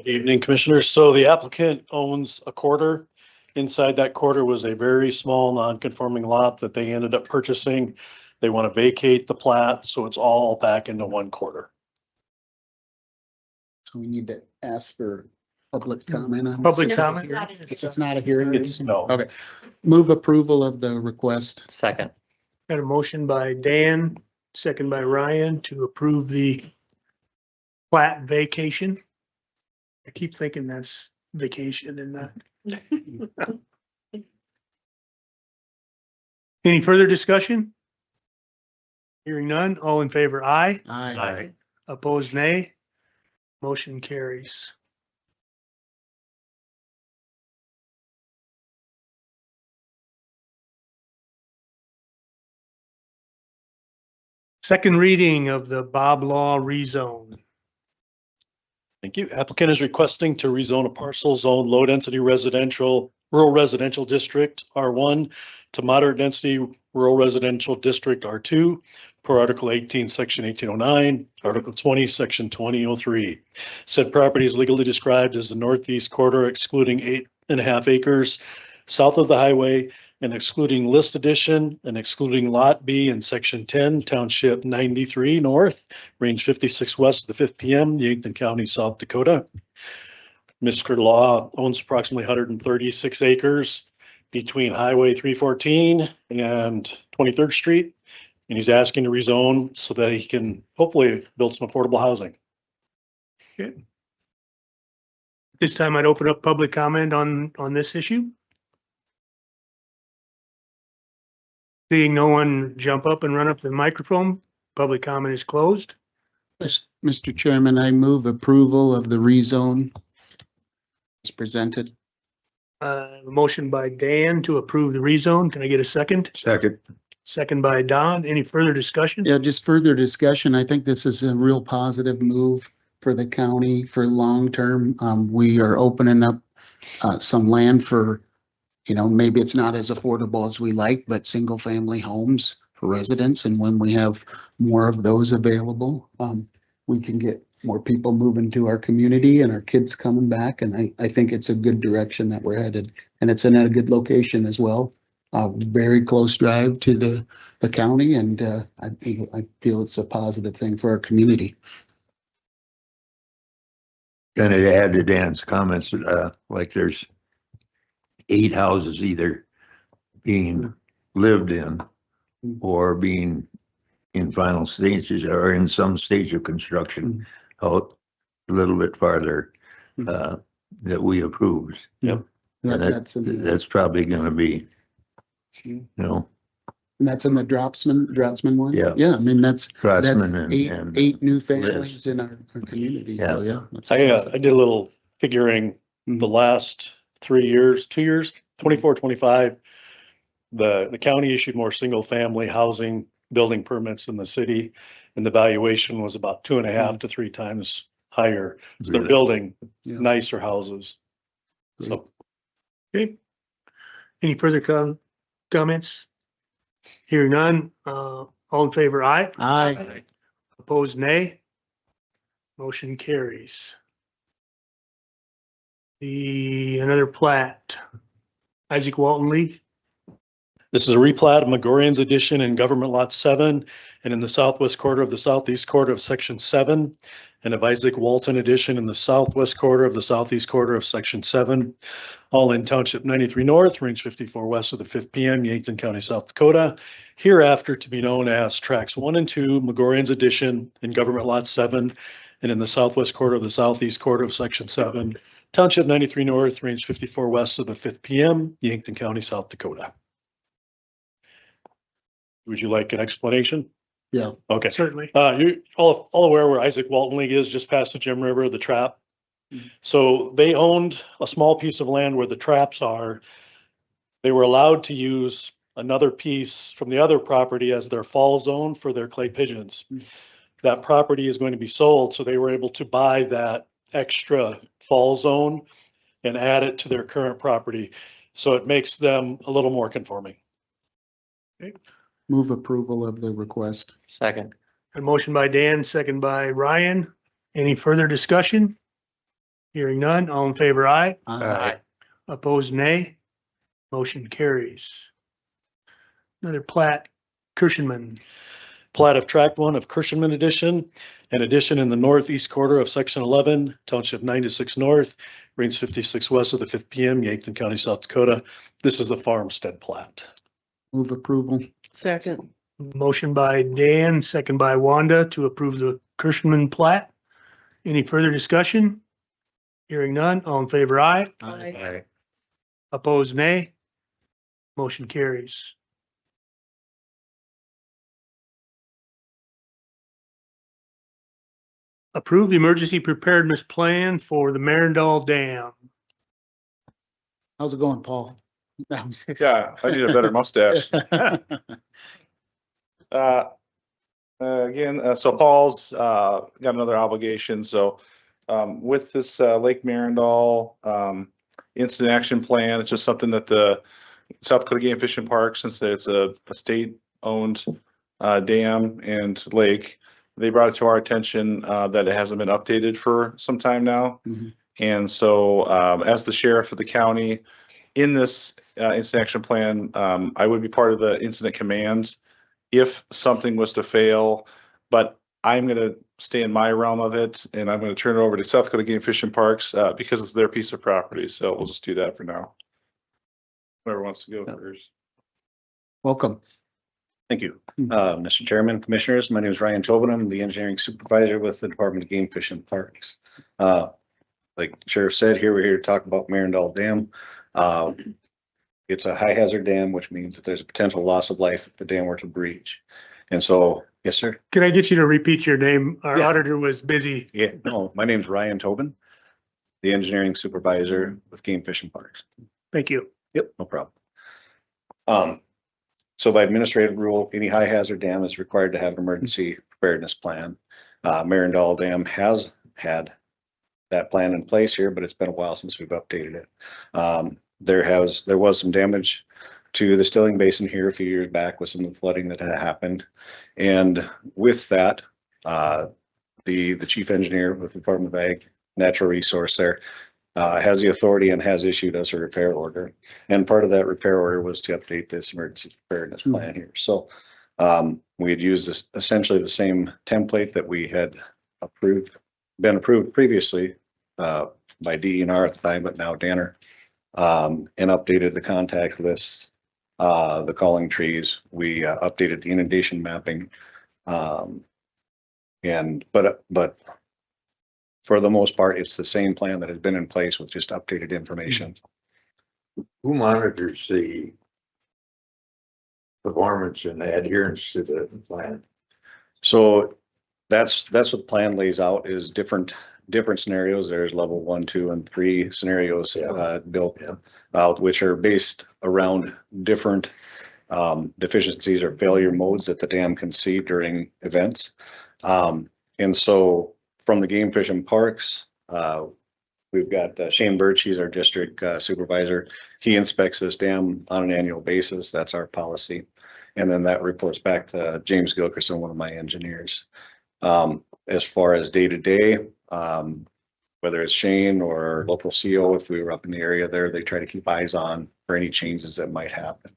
Speaker 11: evening, Commissioners. So the applicant owns a quarter. Inside that quarter was a very small non-conforming lot that they ended up purchasing. They want to vacate the plat, so it's all back into one quarter.
Speaker 5: So we need to ask for public comment on.
Speaker 4: Public
Speaker 5: this.
Speaker 4: comment?
Speaker 5: It's not a hearing.
Speaker 11: It's no.
Speaker 5: Okay. Move approval of the request.
Speaker 6: Second.
Speaker 4: Got a motion by Dan, second by Ryan to approve the plat vacation. I keep thinking that's vacation and not. Any further discussion? Hearing none, all in favor, aye.
Speaker 5: Aye.
Speaker 4: Opposed, nay. Motion carries. Second reading of the Bob Law rezone.
Speaker 11: Thank you. Applicant is requesting to rezone a parcel zone low density residential, rural residential district R1 to moderate density rural residential district R2 per Article 18, Section 1809, Article 20, Section 2003. Said property is legally described as the northeast quarter excluding 8.5 acres south of the highway and excluding list addition and excluding Lot B in Section 10, Township 93 North, Range 56 West of the 5th PM, Yankton County, South Dakota. Mr. Law owns approximately 136 acres between Highway 314 and 23rd Street. And he's asking to rezone so that he can hopefully build some affordable housing.
Speaker 4: This time I'd open up public comment on this issue. Seeing no one jump up and run up to the microphone, public comment is closed.
Speaker 5: Mr. Chairman, I move approval of the rezone as presented.
Speaker 4: A motion by Dan to approve the rezone. Can I get a second?
Speaker 3: Second.
Speaker 4: Second by Don. Any further discussion?
Speaker 5: Yeah, just further discussion. I think this is a real positive move for the county for long-term. We are opening up some land for, maybe it's not as affordable as we like, but single-family homes for residents. And when we have more of those available, we can get more people moving to our community and our kids coming back. And I think it's a good direction that we're headed. And it's in a good location as well. Very close drive to the county, and I feel it's a positive thing for our community.
Speaker 3: Kind of add to Dan's comments, like there's 8 houses either being lived in or being in final stages or in some stage of construction out a little bit farther that we approved.
Speaker 11: Yep.
Speaker 3: And that's probably going to be,
Speaker 5: And that's in the Dropsman one?
Speaker 3: Yeah.
Speaker 5: Yeah, I mean, that's
Speaker 3: Craftsman and,
Speaker 5: eight new
Speaker 3: Liz.
Speaker 5: families in our community.
Speaker 3: Yeah.
Speaker 5: So, yeah. that's
Speaker 11: I
Speaker 5: awesome.
Speaker 11: did a little figuring the last 3 years, 2 years, 24, 25. The county issued more single family housing building permits than the city. And the valuation was about 2.5 to 3 times higher. So they're
Speaker 3: Really?
Speaker 11: building
Speaker 5: Yeah.
Speaker 11: nicer houses. So
Speaker 4: Okay. Any further comments? Hearing none, all in favor, aye.
Speaker 5: Aye.
Speaker 4: Opposed, nay. Motion carries. Another plat. Isaac Walton Lee.
Speaker 11: this is a replat of Megorian's addition in Government Lot 7 and in the southwest quarter of the southeast quarter of Section 7, and of Isaac Walton addition in the southwest quarter of the southeast quarter of Section 7, all in Township 93 North, Range 54 west of the 5th PM, Yankton County, South Dakota, hereafter to be known as Tracks 1 and 2, Megorian's addition in Government Lot 7 and in the southwest quarter of the southeast quarter of Section 7, Township 93 North, Range 54 west of the 5th PM, Yankton County, South Dakota. Would you like an explanation?
Speaker 5: Yeah.
Speaker 11: Okay.
Speaker 4: Certainly.
Speaker 11: You're all aware where Isaac Walton League is, just past the Jim River, the trap. So they owned a small piece of land where the traps are. They were allowed to use another piece from the other property as their fall zone for their clay pigeons. That property is going to be sold, so they were able to buy that extra fall zone and add it to their current property. So it makes them a little more conforming.
Speaker 5: Move approval of the request.
Speaker 6: Second.
Speaker 4: A motion by Dan, second by Ryan. Any further discussion? Hearing none, all in favor, aye.
Speaker 3: Aye.
Speaker 4: Opposed, nay. Motion carries. Another plat, Kirschenman.
Speaker 11: Plat of Tract 1 of Kirschenman Edition, an addition in the northeast quarter of Section 11, Township 96 North, Range 56 west of the 5th PM, Yankton County, South Dakota. This is a farmstead plat.
Speaker 5: Move approval.
Speaker 2: Second.
Speaker 4: Motion by Dan, second by Wanda to approve the Kirschenman plat. Any further discussion? Hearing none, all in favor, aye.
Speaker 3: Aye.
Speaker 4: Opposed, nay. Motion carries. Approve the emergency preparedness plan for the Marindal Dam.
Speaker 5: How's it going, Paul?
Speaker 9: Yeah, I need a better mustache. Again, so Paul's got another obligation, so with this Lake Marindal incident action plan, it's just something that the South Dakota Game Fish and Park, since it's a state-owned dam and lake, they brought it to our attention that it hasn't been updated for some time now.
Speaker 5: Mhm.
Speaker 9: And so as the sheriff of the county, in this incident action plan, I would be part of the incident command if something was to fail, but I'm gonna stay in my realm of it, and I'm gonna turn it over to South Dakota Game Fish and Parks because it's their piece of property, so we'll just do that for now. Whoever wants to go first.
Speaker 5: Welcome.
Speaker 12: Thank you. Mr. Chairman, Commissioners, my name is Ryan Tobin. I'm the engineering supervisor with the Department of Game Fish and Parks. Like Sheriff said, we're here to talk about Marindal Dam. It's a high hazard dam, which means that there's a potential loss of life if the dam were to breach. And so, yes, sir.
Speaker 4: Can I get you to repeat your name? Our
Speaker 12: Yeah.
Speaker 4: auditor was busy.
Speaker 12: Yeah, no, my name's Ryan Tobin, the engineering supervisor with Game Fish and Parks.
Speaker 4: Thank you.
Speaker 12: Yep, no problem. So by administrative rule, any high hazard dam is required to have an emergency preparedness plan. Marindal Dam has had that plan in place here, but it's been a while since we've updated it. There was some damage to the Stilling Basin here a few years back with some of the flooding that had happened. And with that, the chief engineer with the Department of Ag, Natural Resource there, has the authority and has issued us a repair order. And part of that repair order was to update this emergency preparedness plan here. So we had used this, essentially the same template that we had been approved previously by DENR at the time, but now Danner, and updated the contact lists, the calling trees. We updated the inundation mapping. But for the most part, it's the same plan that has been in place with just updated information.
Speaker 3: Who monitors the performance and adherence to the plan?
Speaker 12: So that's what the plan lays out is different scenarios. There's level 1, 2, and 3 scenarios built
Speaker 3: Yeah.
Speaker 12: out, which are based around different deficiencies or failure modes that the dam can see during events. And so from the Game Fish and Parks, we've got Shane Birch, he's our district supervisor. He inspects this dam on an annual basis. That's our policy. And then that reports back to James Gilkerson, one of my engineers. As far as day to day, whether it's Shane or local CO, if we were up in the area there, they try to keep eyes on for any changes that might happen.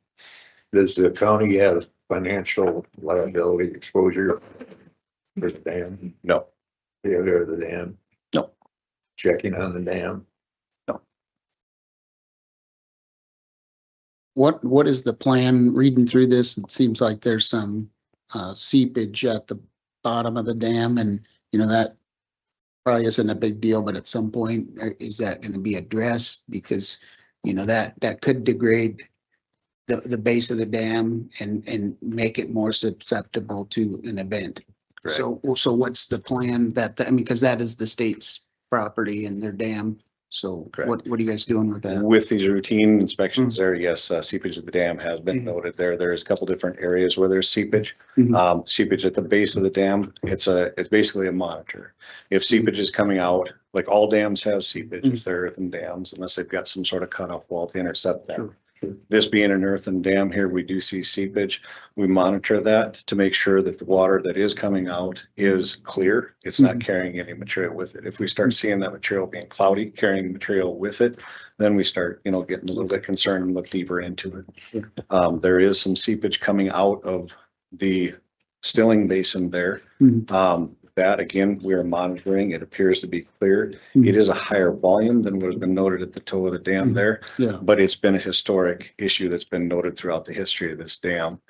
Speaker 3: Does the county have financial liability exposure for the dam?
Speaker 12: No,
Speaker 3: Failure of the dam?
Speaker 12: No.
Speaker 3: Checking on the dam?
Speaker 5: What is the plan? Reading through this, it seems like there's some seepage at the bottom of the dam, and that probably isn't a big deal, but at some point, is that going to be addressed? Because that could degrade the base of the dam and make it more susceptible to an event.
Speaker 12: Correct.
Speaker 5: So what's the plan because that is the state's property and their dam. So
Speaker 12: Correct.
Speaker 5: what are you guys doing with that?
Speaker 12: With these routine inspections there, yes, seepage of the dam has been
Speaker 5: Mhm.
Speaker 12: noted there. There's a couple different areas where there's seepage.
Speaker 5: Mhm.
Speaker 12: Seepage at the base of the dam, it's basically a monitor. If seepage is coming out, like all dams have seepage, if they're earthen dams, unless they've got some sort of cutoff wall to intercept that.
Speaker 5: Sure.
Speaker 12: This being an earthen dam here, we do see seepage. We monitor that to make sure that the water that is coming out is clear. It's not carrying any material with it. If we start seeing that material being cloudy, carrying material with it, then we start, getting a little bit concerned and look deeper into it. There is some seepage coming out of the stilling basin there. That again, we are monitoring. It appears to be clear. It is a higher volume than what has been noted at the toe of the dam there,
Speaker 5: Yeah.
Speaker 12: but it's been a historic issue that's been noted throughout the history of this dam.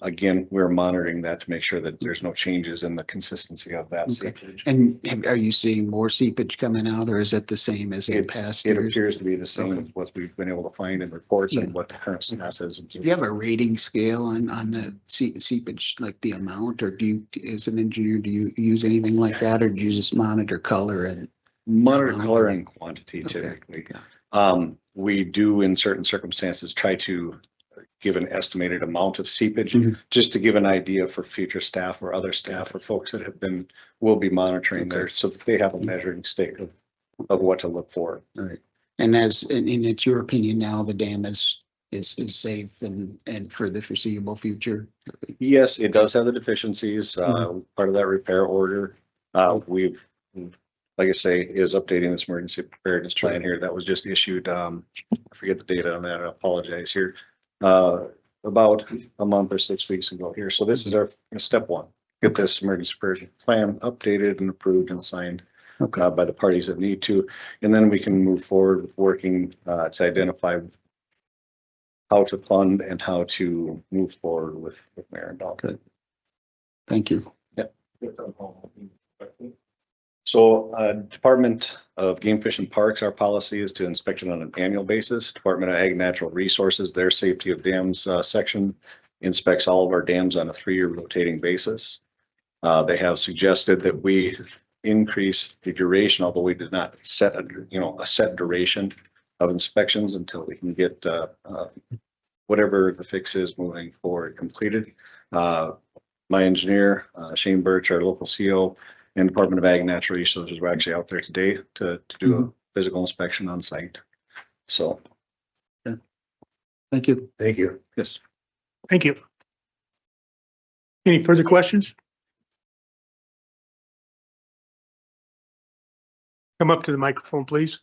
Speaker 12: Again, we're monitoring that to make sure that there's no changes in the consistency of that seepage.
Speaker 5: And are you seeing more seepage coming out, or is it the same as in past
Speaker 12: It
Speaker 5: years?
Speaker 12: appears to be the same as what we've been able to find in reports
Speaker 5: Yeah.
Speaker 12: and what the current staff is.
Speaker 5: Do you have a rating scale on the seepage, like the amount, or as an engineer, do you use anything like that, or do you just monitor color and?
Speaker 12: Monitor color and quantity
Speaker 5: Okay.
Speaker 12: typically.
Speaker 5: Yeah.
Speaker 12: We do in certain circumstances try to give an estimated amount of seepage, just to give an idea for future staff or other staff or folks that will be monitoring there, so that they have a measuring stick of what to look for.
Speaker 5: All right. And it's your opinion now, the dam is safe and for the foreseeable future?
Speaker 12: Yes, it does have the deficiencies, part of that repair order. We've, like I say, is updating this emergency preparedness plan here. That was just issued, I forget the date on that, I apologize here. About a month or 6 weeks ago here. So this is our step one, get this emergency preparedness plan updated and approved and signed by the parties that need to. And then we can move forward with working to identify how to fund and how to move forward with Marindal.
Speaker 5: Good. Thank you.
Speaker 12: Yep. So Department of Game Fish and Parks, our policy is to inspect it on an annual basis. Department of Ag Natural Resources, their safety of dams section inspects all of our dams on a 3-year rotating basis. They have suggested that we increase the duration, although we did not set a set duration of inspections until we can get whatever the fix is moving forward completed. My engineer, Shane Birch, our local CO, and Department of Ag and Natural Resources were actually out there today to do a physical inspection on site. So.
Speaker 5: Thank you.
Speaker 3: Thank you.
Speaker 12: Yes.
Speaker 4: Thank you. Any further questions? Come up to the microphone, please.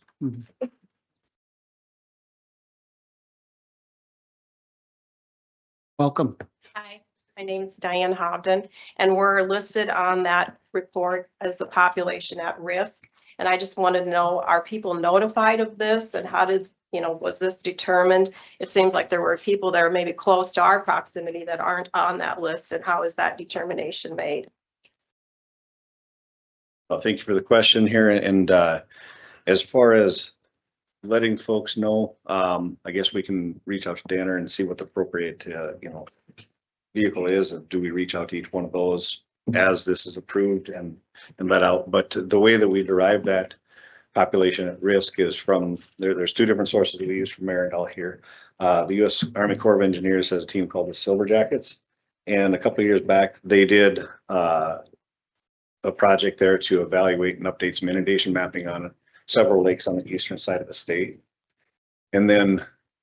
Speaker 5: Welcome.
Speaker 13: Hi, my name is Diane Hobden, and we're listed on that report as the population at risk. And I just wanted to know, are people notified of this, and how did, was this determined? It seems like there were people that are maybe close to our proximity that aren't on that list, and how is that determination made?
Speaker 12: Well, thank you for the question here. And as far as letting folks know, I guess we can reach out to Danner and see what the appropriate, vehicle is, and do we reach out to each one of those as this is approved and let out? But the way that we derive that population at risk is from, there's two different sources we use from Marindal here. The U.S. Army Corps of Engineers has a team called the Silver Jackets. And a couple of years back, they did a project there to evaluate and update some inundation mapping on several lakes on the eastern side of the state. And then,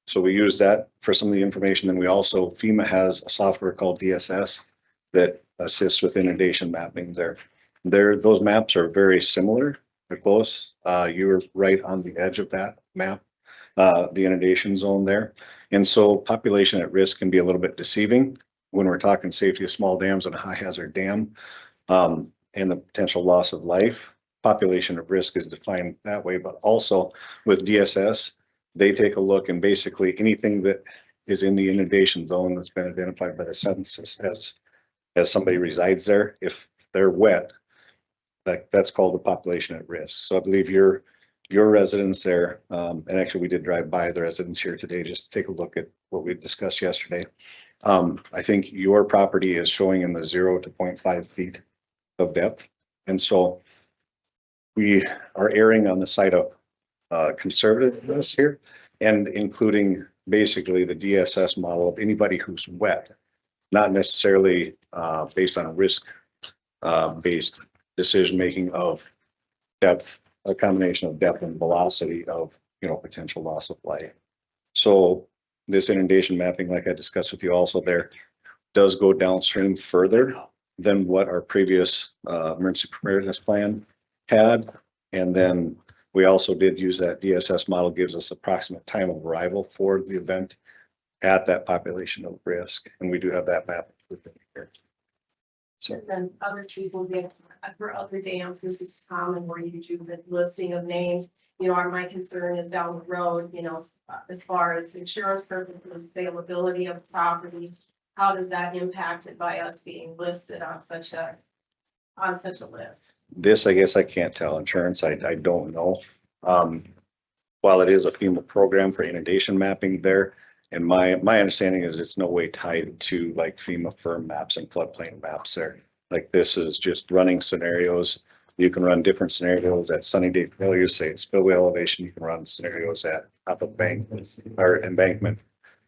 Speaker 12: so we use that for some of the information. Then we also, FEMA has a software called DSS that assists with inundation mapping there. Those maps are very similar. They're close. You're right on the edge of that map, the inundation zone there. And so population at risk can be a little bit deceiving when we're talking safety of small dams and a high hazard dam, and the potential loss of life. Population at risk is defined that way, but also with DSS, they take a look and basically anything that is in the inundation zone that's been identified by the census as somebody resides there, if they're wet, that's called the population at risk. So I believe your residents there, and actually we did drive by the residents here today just to take a look at what we discussed yesterday. I think your property is showing in the 0 to 0.5 feet of depth. And so we are erring on the side of conservativeness here and including basically the DSS model of anybody who's wet, not necessarily based on a risk based decision-making of depth, a combination of depth and velocity of, potential loss of life. So this inundation mapping, like I discussed with you also there, does go downstream further than what our previous emergency preparedness plan had. And then we also did use that DSS model, gives us approximate time of arrival for the event at that population of risk. And we do have that map here. So
Speaker 13: And then other people get, for other dams, this is common where you do the listing of names. My concern is down the road, as far as insurance purposes, saleability of property. How does that impact it by us being listed on such a list?
Speaker 12: this, I guess I can't tell. Insurance, I don't know. While it is a FEMA program for inundation mapping there, and my understanding is it's no way tied to like FEMA firm maps and floodplain maps there. Like this is just running scenarios. You can run different scenarios at sunny day failure, say it's spillway elevation. You can run scenarios at top of bank or embankment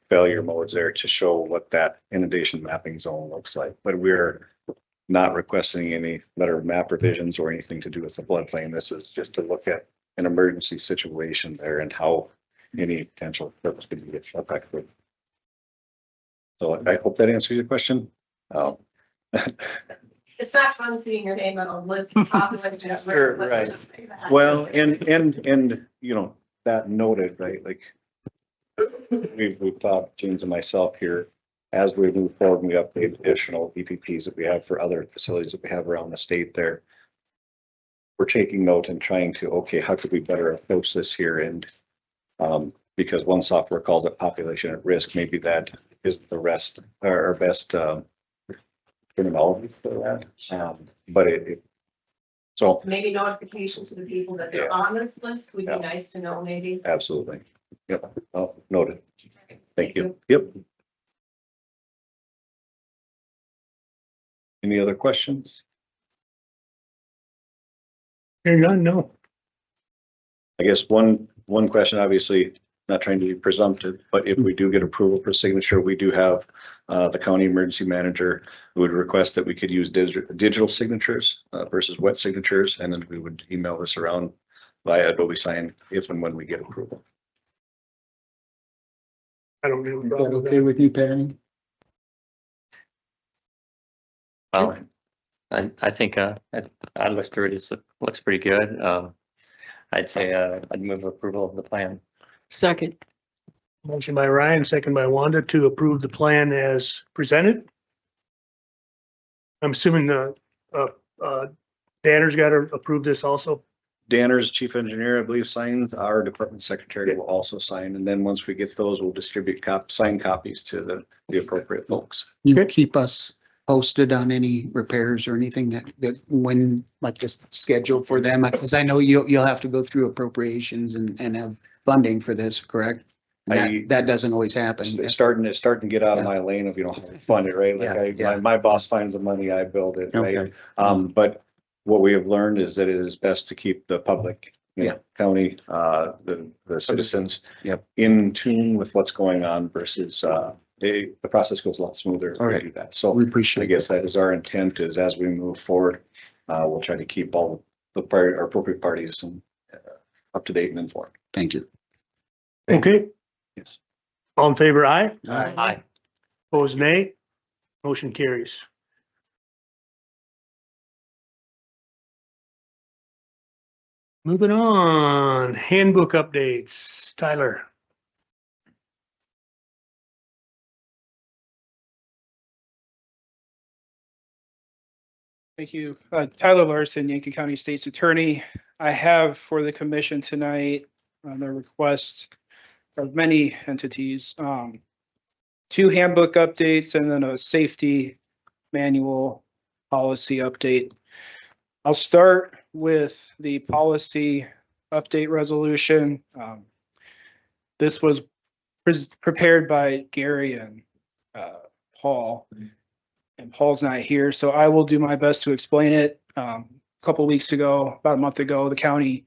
Speaker 12: failure modes there to show what that inundation mapping zone looks like. But we're not requesting any letter of map revisions or anything to do with the floodplain. This is just to look at an emergency situation there and how any potential purpose could be affected. So I hope that answers your question.
Speaker 13: It's not fun seeing your name on a list of population at risk.
Speaker 10: Sure,
Speaker 13: let's
Speaker 10: right.
Speaker 13: just say that.
Speaker 12: Well, and that noted, right, like we've talked, James and myself here, as we move forward, we update additional EPPs that we have for other facilities that we have around the state there. We're taking note and trying to, okay, how could we better approach this here? And because one software calls it population at risk, maybe that is the rest or best terminology for that. But so
Speaker 13: Maybe notification to the people that they're on this list would be nice to know, maybe.
Speaker 12: absolutely. Yep. Oh, noted. Thank you. Yep. Any other questions?
Speaker 4: Hearing none, no.
Speaker 12: I guess one question, obviously, not trying to be presumptive, but if we do get approval for signature, we do have the county emergency manager who would request that we could use digital signatures versus wet signatures, and then we would email this around via Adobe Sign if and when we get approval.
Speaker 4: I don't have a
Speaker 5: Is that
Speaker 4: problem with
Speaker 5: okay
Speaker 4: that.
Speaker 5: with you, Patty?
Speaker 6: Well, I think, I looked through it, it looks pretty good. I'd say, I'd move approval of the plan.
Speaker 2: Second.
Speaker 4: Motion by Ryan, second by Wanda to approve the plan as presented. I'm assuming Danner's got to approve this also.
Speaker 12: Danner's chief engineer, I believe, signs. Our department secretary will also sign. And then once we get those, we'll distribute signed copies to the appropriate folks.
Speaker 5: You can keep us posted on any repairs or anything that when like just scheduled for them, because I know you'll have to go through appropriations and have funding for this, correct? That doesn't always happen.
Speaker 12: It's starting to get out of my lane of, fund it, right? Like my boss finds the money, I build it, right?
Speaker 5: Okay.
Speaker 12: But what we have learned is that it is best to keep the public,
Speaker 5: Yeah.
Speaker 12: county, the citizens
Speaker 5: Yep.
Speaker 12: in tune with what's going on versus, the process goes a lot smoother if
Speaker 5: All
Speaker 12: we
Speaker 5: right.
Speaker 12: do that. So
Speaker 5: We
Speaker 12: I
Speaker 5: appreciate
Speaker 12: guess that is our intent, is as we move forward, we'll try to keep all our appropriate parties and up to date and informed.
Speaker 5: Thank you.
Speaker 4: Okay,
Speaker 12: Yes.
Speaker 4: all in favor, aye?
Speaker 6: Aye.
Speaker 4: Opposed, nay? Motion carries. Moving on, handbook updates. Tyler.
Speaker 14: Thank you. Tyler Larson, Yankton County State's Attorney. I have for the commission tonight, the request of many entities, 2 handbook updates and then a safety manual policy update. I'll start with the policy update resolution. This was prepared by Gary and Paul. And Paul's not here, so I will do my best to explain it. A couple weeks ago, about a month ago, the county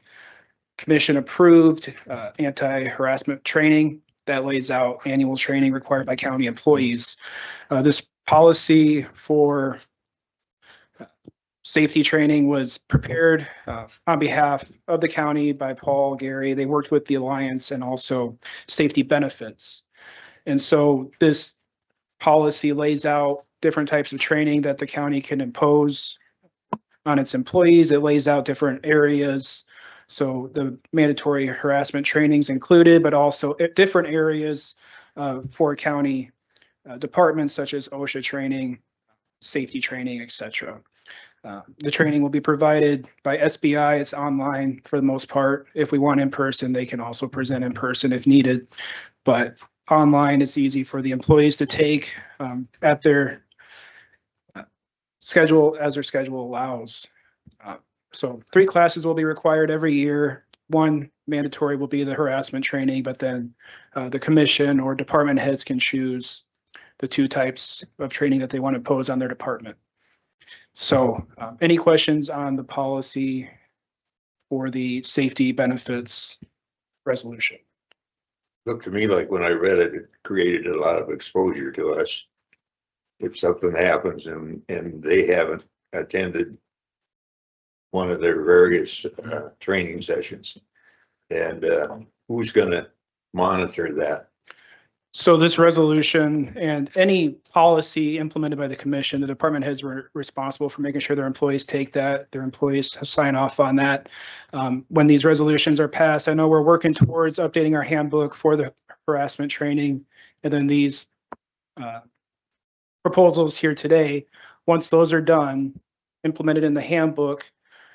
Speaker 14: commission approved anti-harassment training that lays out annual training required by county employees. This policy for safety training was prepared on behalf of the county by Paul, Gary. They worked with the Alliance and also Safety Benefits. And so this policy lays out different types of training that the county can impose on its employees. It lays out different areas. So the mandatory harassment trainings included, but also different areas for county departments such as OSHA training, safety training, etc. The training will be provided by SBI. It's online for the most part. If we want in person, they can also present in person if needed. But online, it's easy for the employees to take at their schedule, as their schedule allows. So 3 classes will be required every year. 1 mandatory will be the harassment training, but then the commission or department heads can choose the 2 types of training that they want to impose on their department. So any questions on the policy for the safety benefits resolution?
Speaker 3: Looked to me like when I read it, it created a lot of exposure to us. If something happens and they haven't attended one of their various training sessions, and who's gonna monitor that?
Speaker 14: So this resolution and any policy implemented by the commission, the department heads were responsible for making sure their employees take that, their employees sign off on that. When these resolutions are passed, I know we're working towards updating our handbook for the harassment training. And then these proposals here today, once those are done, implemented in the handbook,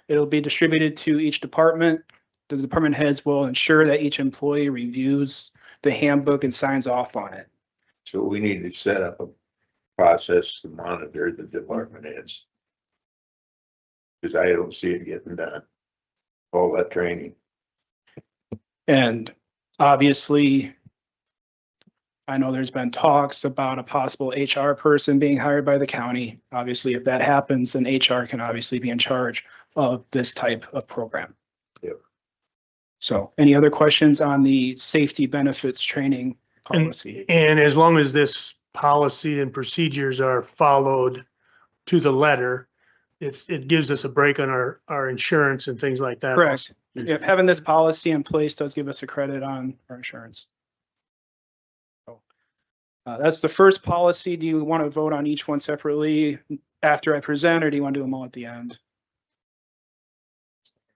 Speaker 14: it'll be distributed to each department. The department heads will ensure that each employee reviews the handbook and signs off on it.
Speaker 3: So we need to set up a process to monitor the department heads. Because I don't see it getting done, all that training.
Speaker 14: And obviously, I know there's been talks about a possible HR person being hired by the county. Obviously, if that happens, then HR can obviously be in charge of this type of program.
Speaker 3: Yep.
Speaker 14: So any other questions on the safety benefits training policy?
Speaker 4: And as long as this policy and procedures are followed to the letter, it gives us a break on our insurance and things like that.
Speaker 14: Correct. Yep, having this policy in place does give us a credit on our insurance. So, that's the first policy. Do you want to vote on each one separately after I present, or do you want to do them all at the end?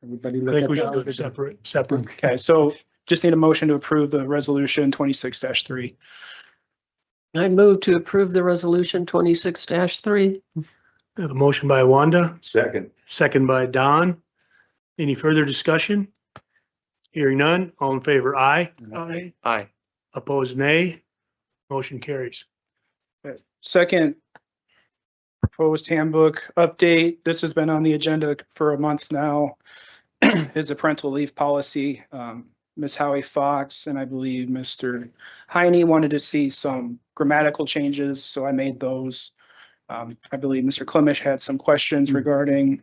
Speaker 14: Everybody
Speaker 4: I
Speaker 14: look
Speaker 4: think
Speaker 14: at
Speaker 4: we should do it
Speaker 14: the-
Speaker 4: separate.
Speaker 14: Okay, so just need a motion to approve the resolution 26-3.
Speaker 2: I move to approve the resolution 26-3.
Speaker 4: We have a motion by Wanda,
Speaker 3: Second,
Speaker 4: second by Don. Any further discussion? Hearing none, all in favor, aye.
Speaker 2: Aye.
Speaker 6: Aye.
Speaker 4: Opposed, nay. Motion carries.
Speaker 14: Second proposed handbook update. This has been on the agenda for a month now. Is a parental leave policy. Ms. Howie Fox, and I believe Mr. Heine wanted to see some grammatical changes, so I made those. I believe Mr. Clemish had some questions regarding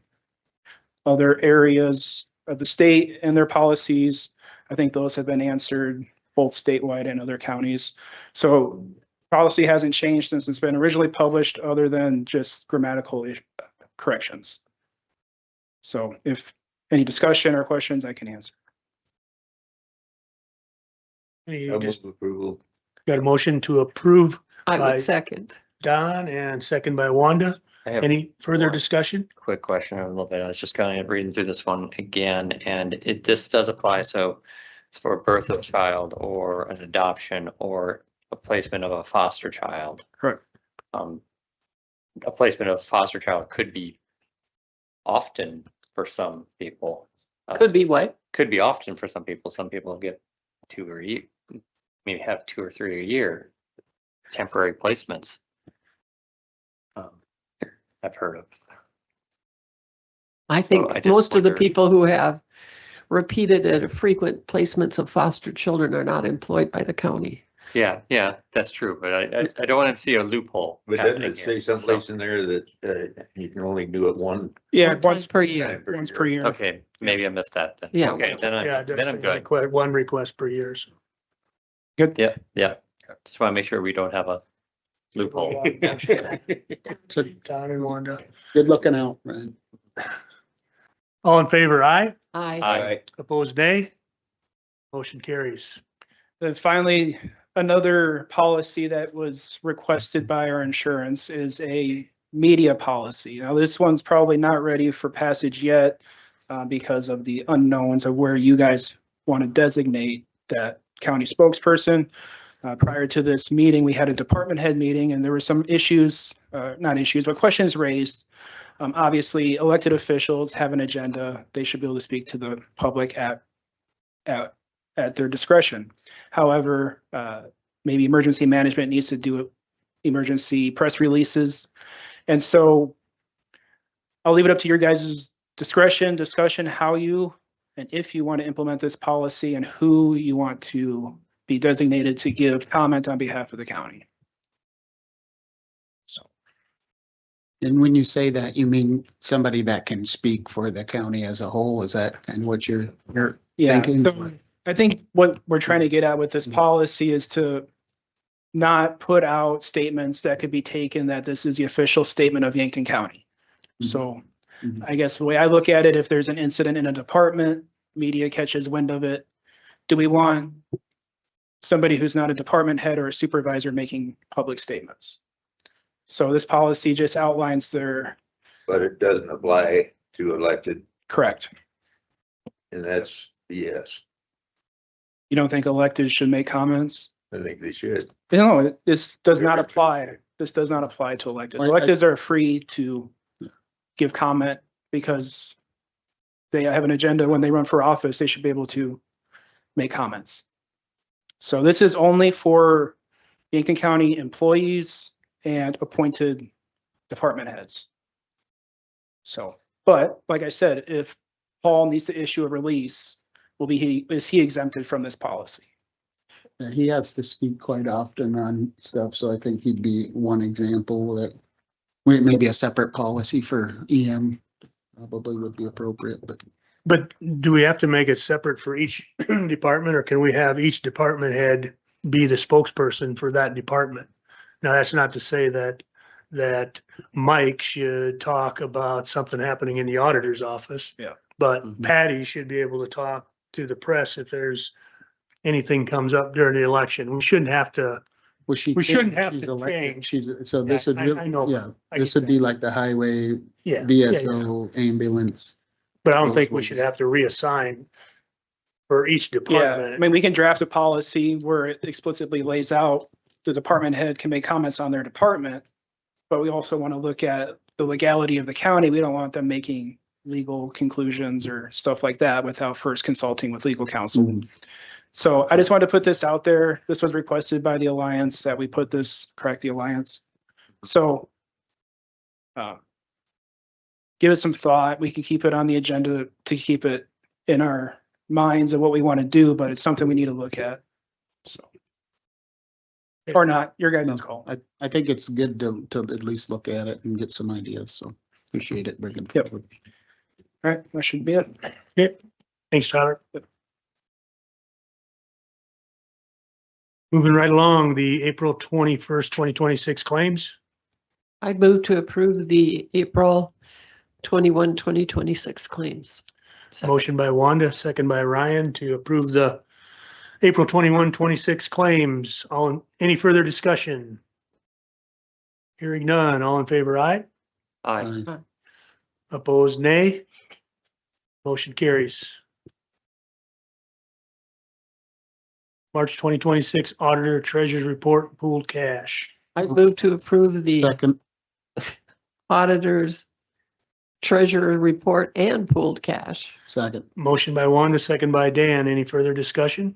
Speaker 14: other areas of the state and their policies. I think those have been answered both statewide and other counties. So policy hasn't changed since it's been originally published, other than just grammatical corrections. So if any discussion or questions, I can answer.
Speaker 4: You just
Speaker 3: Approval.
Speaker 4: got a motion to approve
Speaker 2: I
Speaker 4: Right.
Speaker 2: would second.
Speaker 4: Don and second by Wanda.
Speaker 6: I have
Speaker 4: Any further
Speaker 6: one.
Speaker 4: discussion?
Speaker 6: quick question a little bit. I was just kind of reading through this one again, and this does apply. So it's for a birth of a child or an adoption or a placement of a foster child.
Speaker 14: Correct.
Speaker 6: A placement of a foster child could be often for some people.
Speaker 2: Could be what?
Speaker 6: Could be often for some people. Some people get maybe have 2 or 3 a year, temporary placements. I've heard of.
Speaker 2: I
Speaker 6: I
Speaker 2: think
Speaker 6: just
Speaker 2: most of the
Speaker 6: wonder-
Speaker 2: people who have repeated and frequent placements of foster children are not employed by the county.
Speaker 6: Yeah, that's true, but I don't want to see a loophole.
Speaker 3: But doesn't
Speaker 6: happening
Speaker 3: it
Speaker 6: here.
Speaker 3: say someplace in there that you can only do it one?
Speaker 14: Yeah,
Speaker 2: One time per year.
Speaker 14: once per year.
Speaker 6: Okay, maybe I missed that then.
Speaker 2: Yeah.
Speaker 6: Okay, then
Speaker 4: Yeah,
Speaker 6: I'm good.
Speaker 4: One request per year. So.
Speaker 14: Good.
Speaker 6: Yeah. Just want to make sure we don't have a loophole.
Speaker 5: So
Speaker 4: Don and Wanda.
Speaker 5: good looking out, Ryan.
Speaker 4: All in favor, aye.
Speaker 2: I,
Speaker 4: Opposed, nay. Motion carries.
Speaker 14: Then finally, another policy that was requested by our insurance is a media policy. Now, this one's probably not ready for passage yet because of the unknowns of where you guys want to designate that county spokesperson. Prior to this meeting, we had a department head meeting and there were some issues, not issues, but questions raised. Obviously, elected officials have an agenda. They should be able to speak to the public at their discretion. However, maybe emergency management needs to do emergency press releases. And so I'll leave it up to your guys' discretion, discussion, how you and if you want to implement this policy and who you want to be designated to give comment on behalf of the county.
Speaker 5: And when you say that, you mean somebody that can speak for the county as a whole? Is that kind of what you're
Speaker 14: Yeah,
Speaker 5: thinking?
Speaker 14: so I think what we're trying to get at with this policy is to not put out statements that could be taken that this is the official statement of Yankton County. So
Speaker 5: Mhm.
Speaker 14: I guess the way I look at it, if there's an incident in a department, media catches wind of it, do we want somebody who's not a department head or a supervisor making public statements? So this policy just outlines their,
Speaker 3: But it doesn't apply to elected,
Speaker 14: correct.
Speaker 3: and that's yes.
Speaker 14: You don't think elected should make comments?
Speaker 3: I think they should.
Speaker 14: No, this does not apply. This does not apply to elected.
Speaker 5: Well, I-
Speaker 14: Electeds are free to give comment because they have an agenda. When they run for office, they should be able to make comments. So this is only for Yankton County employees and appointed department heads. So, but like I said, if Paul needs to issue a release, is he exempted from this policy?
Speaker 5: Yeah, he has to speak quite often on stuff, so I think he'd be one example that maybe a separate policy for EM probably would be appropriate,
Speaker 4: But do we have to make it separate for each department, or can we have each department head be the spokesperson for that department? Now, that's not to say that Mike should talk about something happening in the auditor's office.
Speaker 14: Yeah.
Speaker 4: But
Speaker 5: Mhm.
Speaker 4: Patty should be able to talk to the press if there's anything comes up during the election. We shouldn't have to,
Speaker 5: well, she.
Speaker 4: We shouldn't have
Speaker 5: she's
Speaker 4: to
Speaker 5: elected.
Speaker 4: change.
Speaker 5: So this would
Speaker 4: I
Speaker 5: really,
Speaker 4: know.
Speaker 5: yeah,
Speaker 4: I
Speaker 5: this
Speaker 4: get
Speaker 5: would be
Speaker 4: that.
Speaker 5: like the highway,
Speaker 4: yeah.
Speaker 5: VSO, ambulance.
Speaker 4: But I don't
Speaker 5: those
Speaker 4: think we
Speaker 5: ones.
Speaker 4: should have to reassign for each
Speaker 14: Yeah, I
Speaker 4: department.
Speaker 14: mean, we can draft a policy where it explicitly lays out the department head can make comments on their department. But we also want to look at the legality of the county. We don't want them making legal conclusions or stuff like that without first consulting with legal counsel.
Speaker 5: Mhm.
Speaker 14: So I just wanted to put this out there. This was requested by the Alliance that we put this, correct the Alliance. So give it some thought. We can keep it on the agenda to keep it in our minds of what we want to do, but it's something we need to look at. So. Or not, your guys' call.
Speaker 5: I think it's good to at least look at it and get some ideas, so appreciate it bringing
Speaker 14: Yep.
Speaker 5: forward.
Speaker 14: All right, that should be it.
Speaker 4: Okay, thanks, Tyler. Moving right along, the April 21st, 2026 claims.
Speaker 2: I'd move to approve the April 21, 2026 claims.
Speaker 4: Motion by Wanda, second by Ryan to approve the April 21, 26 claims. Any further discussion? Hearing none, all in favor, aye.
Speaker 6: Aye.
Speaker 4: Opposed, nay. Motion carries. March 2026 Auditor Treasurer's Report, pooled cash.
Speaker 2: I'd move to approve the
Speaker 5: Second,
Speaker 2: auditor's treasurer report and pooled cash.
Speaker 5: second.
Speaker 4: Motion by Wanda, second by Dan. Any further discussion?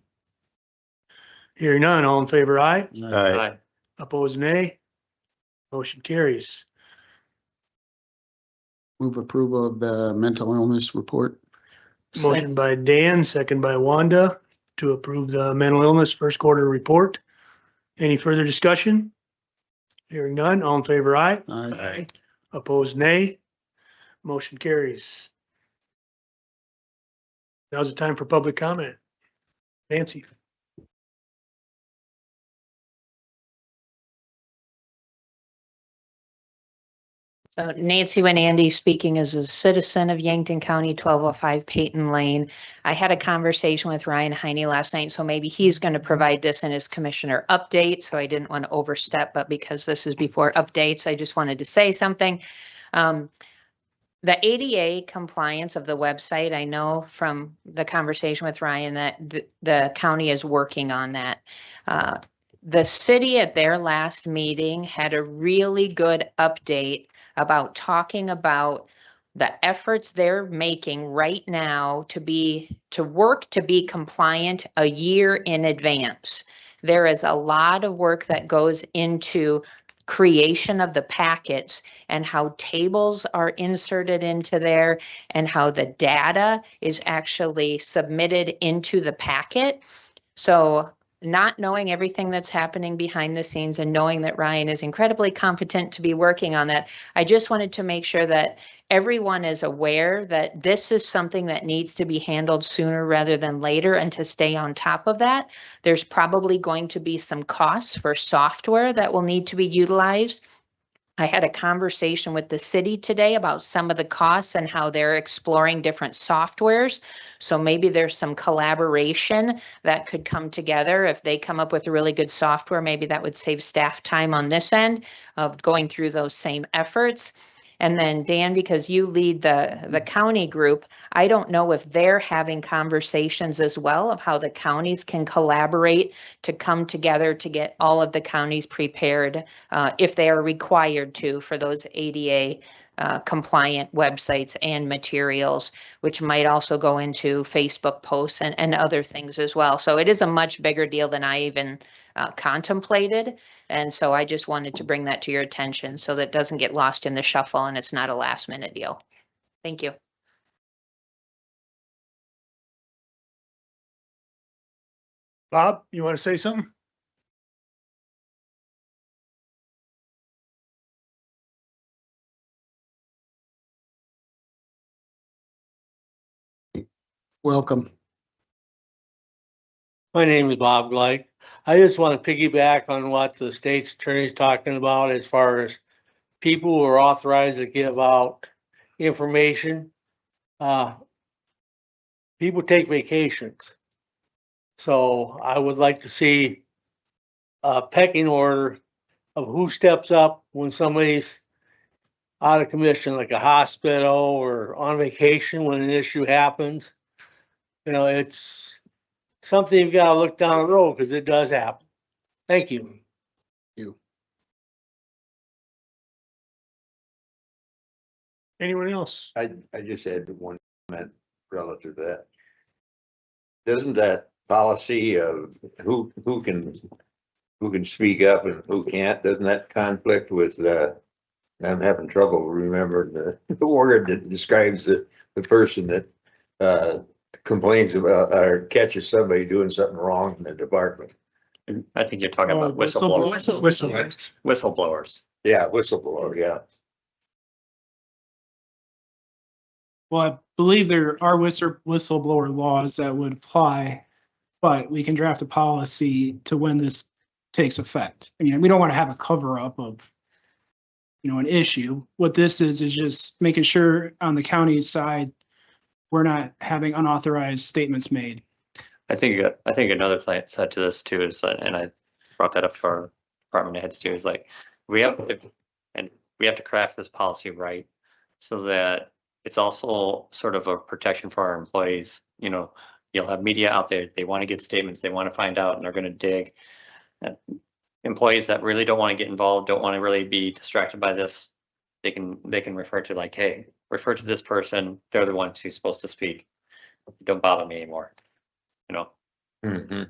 Speaker 4: Hearing none, all in favor, aye.
Speaker 6: Aye.
Speaker 4: Opposed, nay. Motion carries.
Speaker 5: Move approval of the mental illness report.
Speaker 4: Motion by Dan, second by Wanda to approve the mental illness first quarter report. Any further discussion? Hearing none, all in favor, aye.
Speaker 5: Aye.
Speaker 4: Opposed, nay. Motion carries. Now's the time for public comment. Nancy.
Speaker 15: So Nancy Andy speaking as a citizen of Yankton County, 1205 Peyton Lane. I had a conversation with Ryan Heine last night, so maybe he's going to provide this in his commissioner update. So I didn't want to overstep, but because this is before updates, I just wanted to say something. The ADA compliance of the website, I know from the conversation with Ryan that the county is working on that. The city at their last meeting had a really good update about talking about the efforts they're making right now to work to be compliant a year in advance. There is a lot of work that goes into creation of the packets and how tables are inserted into there and how the data is actually submitted into the packet. So not knowing everything that's happening behind the scenes and knowing that Ryan is incredibly competent to be working on that, I just wanted to make sure that everyone is aware that this is something that needs to be handled sooner rather than later, and to stay on top of that. There's probably going to be some costs for software that will need to be utilized. I had a conversation with the city today about some of the costs and how they're exploring different softwares. So maybe there's some collaboration that could come together. If they come up with a really good software, maybe that would save staff time on this end of going through those same efforts. And then Dan, because you lead the county group, I don't know if they're having conversations as well of how the counties can collaborate to come together to get all of the counties prepared if they are required to for those ADA compliant websites and materials, which might also go into Facebook posts and other things as well. So it is a much bigger deal than I even contemplated. And so I just wanted to bring that to your attention so that it doesn't get lost in the shuffle and it's not a last minute deal. Thank you.
Speaker 4: Bob, you want to say something?
Speaker 5: Welcome.
Speaker 16: My name is Bob Gleick. I just want to piggyback on what the state's attorney is talking about as far as people who are authorized to give out information. People take vacations. So I would like to see a pecking order of who steps up when somebody's out of commission, like a hospital or on vacation when an issue happens. You know, it's something you've got to look down the road because it does happen. Thank you.
Speaker 4: Anyone else?
Speaker 3: I just had one comment relative to that. Doesn't that policy of who can speak up and who can't, doesn't that conflict with I'm having trouble remembering the word that describes the person that complains about or catches somebody doing something wrong in the department.
Speaker 6: I think you're talking about
Speaker 14: whistleblower.
Speaker 6: whistleblowers. Whistleblowers.
Speaker 3: Yeah, whistleblower, yeah.
Speaker 14: Well, I believe there are whistleblower laws that would apply, but we can draft a policy to when this takes effect. I mean, we don't want to have a cover up of, an issue. What this is just making sure on the county side, we're not having unauthorized statements made.
Speaker 6: I think another side to this too is, and I brought that up for our department heads too, is like, we have to craft this policy right so that it's also sort of a protection for our employees. You'll have media out there, they want to get statements, they want to find out, and they're going to dig. Employees that really don't want to get involved, don't want to really be distracted by this, they can refer to like, hey, refer to this person, they're the ones who's supposed to speak. Don't bother me anymore.
Speaker 3: Mm-hmm.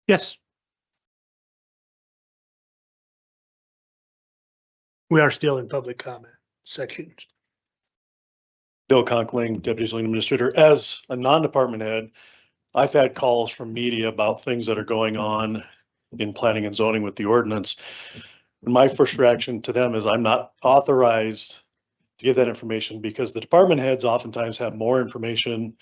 Speaker 4: Yes. We are still in public comment sections.
Speaker 11: Bill Conkling, Deputy Zoning Administrator. As a non-department head, I've had calls from media about things that are going on in planning and zoning with the ordinance. And my first reaction to them is I'm not authorized to give that information because the department heads oftentimes have more information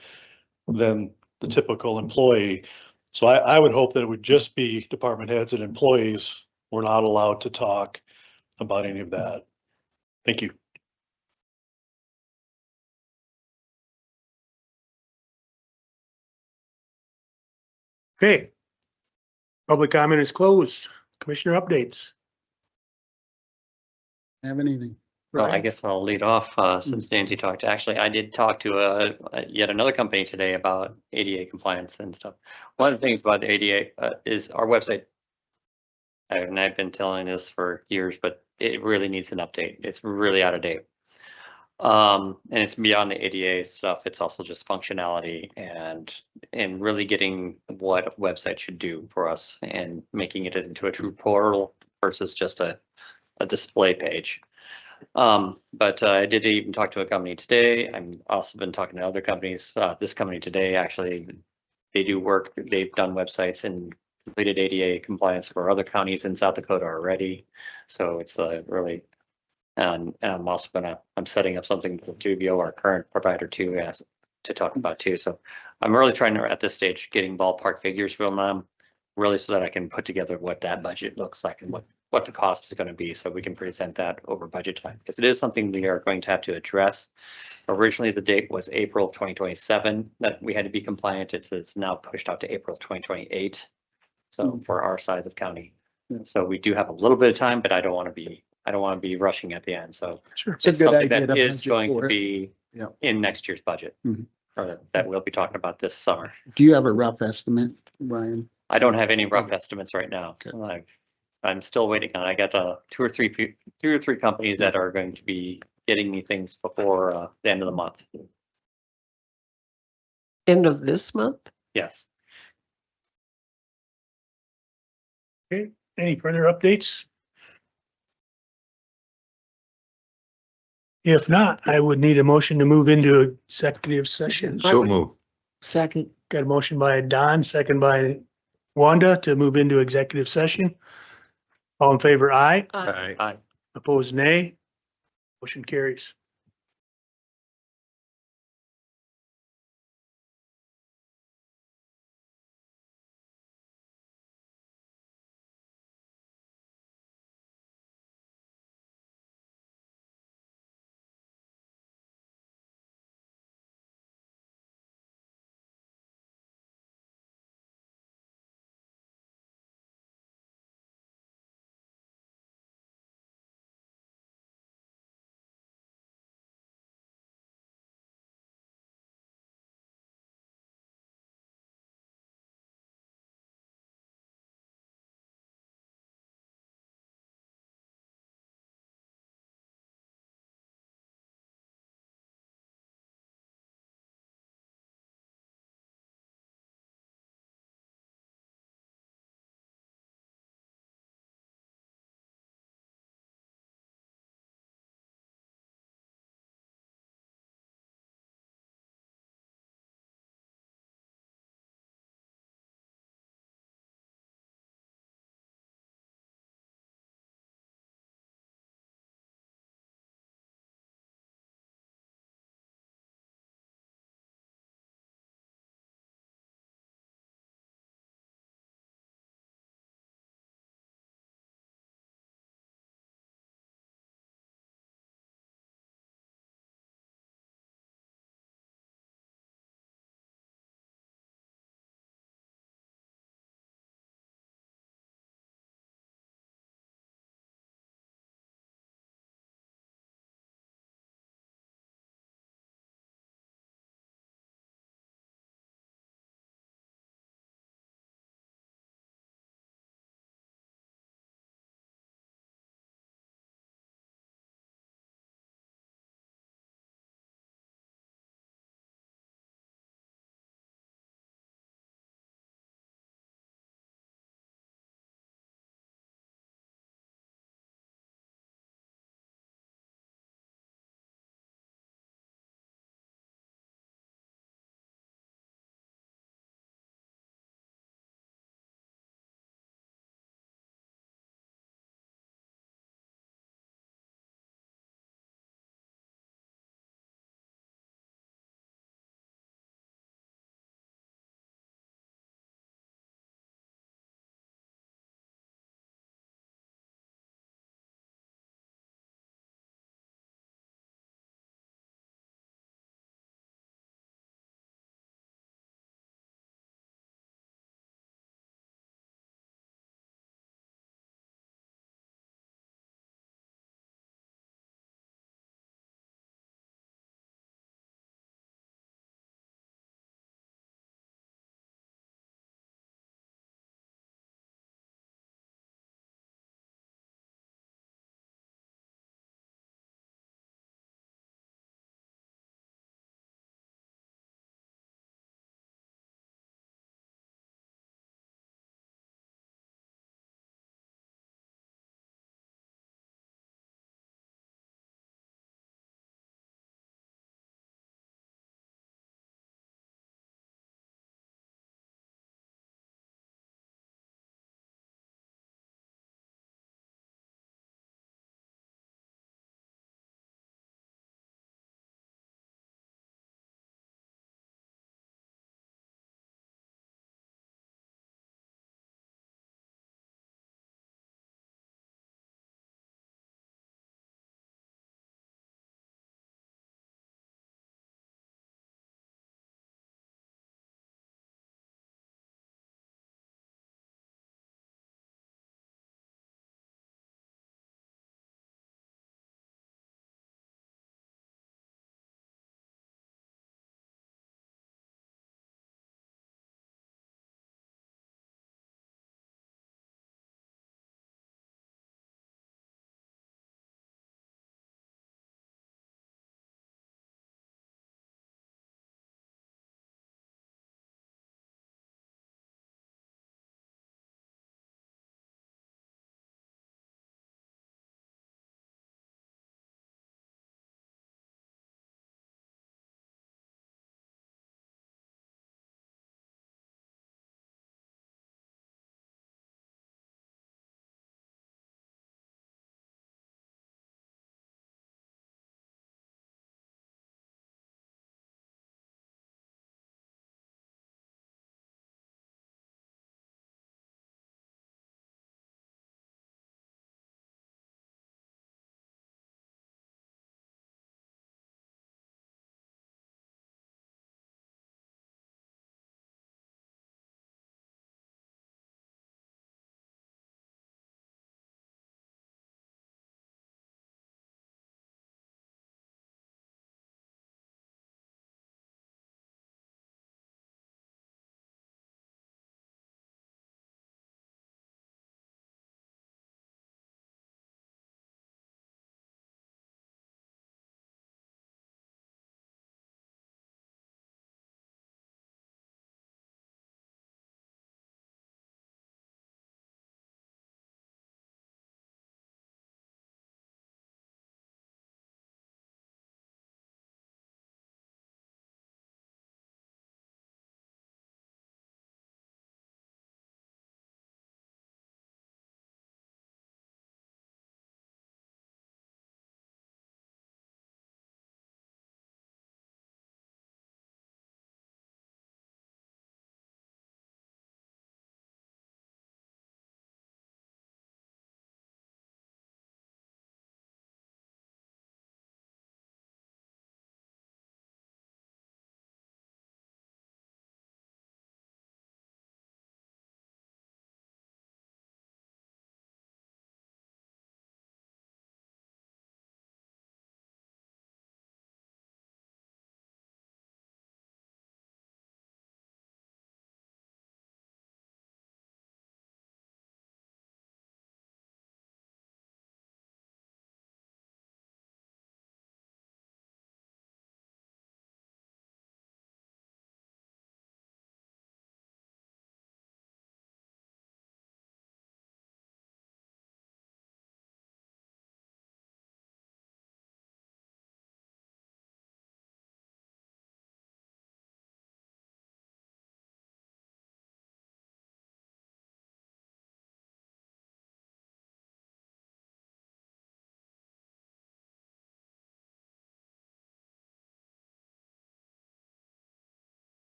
Speaker 11: than the typical employee. So I would hope that it would just be department heads and employees were not allowed to talk about any of that. Thank you.
Speaker 4: Okay. Public comment is closed. Commissioner updates.
Speaker 5: Have anything?
Speaker 6: Well, I guess I'll lead off, since Nancy talked. Actually, I did talk to yet another company today about ADA compliance and stuff. One of the things about the ADA is our website. And I've been telling this for years, but it really needs an update. It's really out of date. And it's beyond the ADA stuff. It's also just functionality and really getting what a website should do for us and making it into a true portal versus just a display page. But I did even talk to a company today. I've also been talking to other companies. This company today, actually, they do work. They've done websites and completed ADA compliance for other counties in South Dakota already. So it's really, and I'm also I'm setting up something for Tuvio, our current provider, to talk about too. So I'm really trying to, at this stage, getting ballpark figures from them, really so that I can put together what that budget looks like and what the cost is going to be, so we can present that over budget time, because it is something we are going to have to address. Originally, the date was April 2027 that we had to be compliant. It's now pushed out to April 2028. So for our size of county, so we do have a little bit of time, but I don't want to be rushing at the end. So
Speaker 5: Sure.
Speaker 6: it's something that is going to be
Speaker 5: Yeah.
Speaker 6: in next year's budget,
Speaker 5: Mhm.
Speaker 6: or that we'll be talking about this summer.
Speaker 5: Do you have a rough estimate, Brian?
Speaker 6: I don't have any rough estimates right now.
Speaker 5: Okay.
Speaker 6: I'm still waiting on, I got two or three companies that are going to be getting me things before the end of the month.
Speaker 2: End of this month?
Speaker 6: Yes.
Speaker 4: Okay, any further updates? If not, I would need a motion to move into executive session.
Speaker 3: So move.
Speaker 2: Second.
Speaker 4: Got a motion by Don, second by Wanda to move into executive session. All in favor, aye.
Speaker 3: Aye.
Speaker 6: Aye.
Speaker 4: Opposed, nay. Motion carries.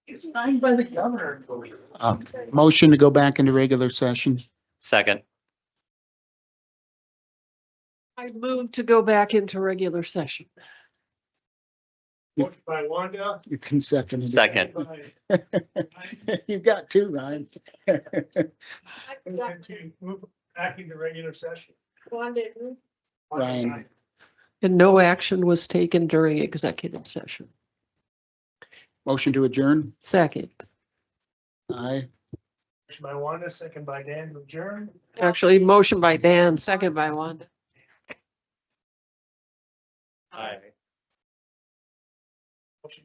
Speaker 2: It's signed by the governor.
Speaker 5: Motion to go back into regular session.
Speaker 6: Second.
Speaker 2: I move to go back into regular session.
Speaker 4: Motion by Wanda.
Speaker 5: You can second it.
Speaker 6: Second.
Speaker 5: You got two, Ryan.
Speaker 4: To move back into regular session.
Speaker 5: Ryan.
Speaker 2: And no action was taken during executive session.
Speaker 5: Motion to adjourn.
Speaker 2: Second.
Speaker 5: Aye.
Speaker 4: Motion by Wanda, second by Dan to adjourn.
Speaker 2: Actually, motion by Dan, second by Wanda.
Speaker 6: Aye.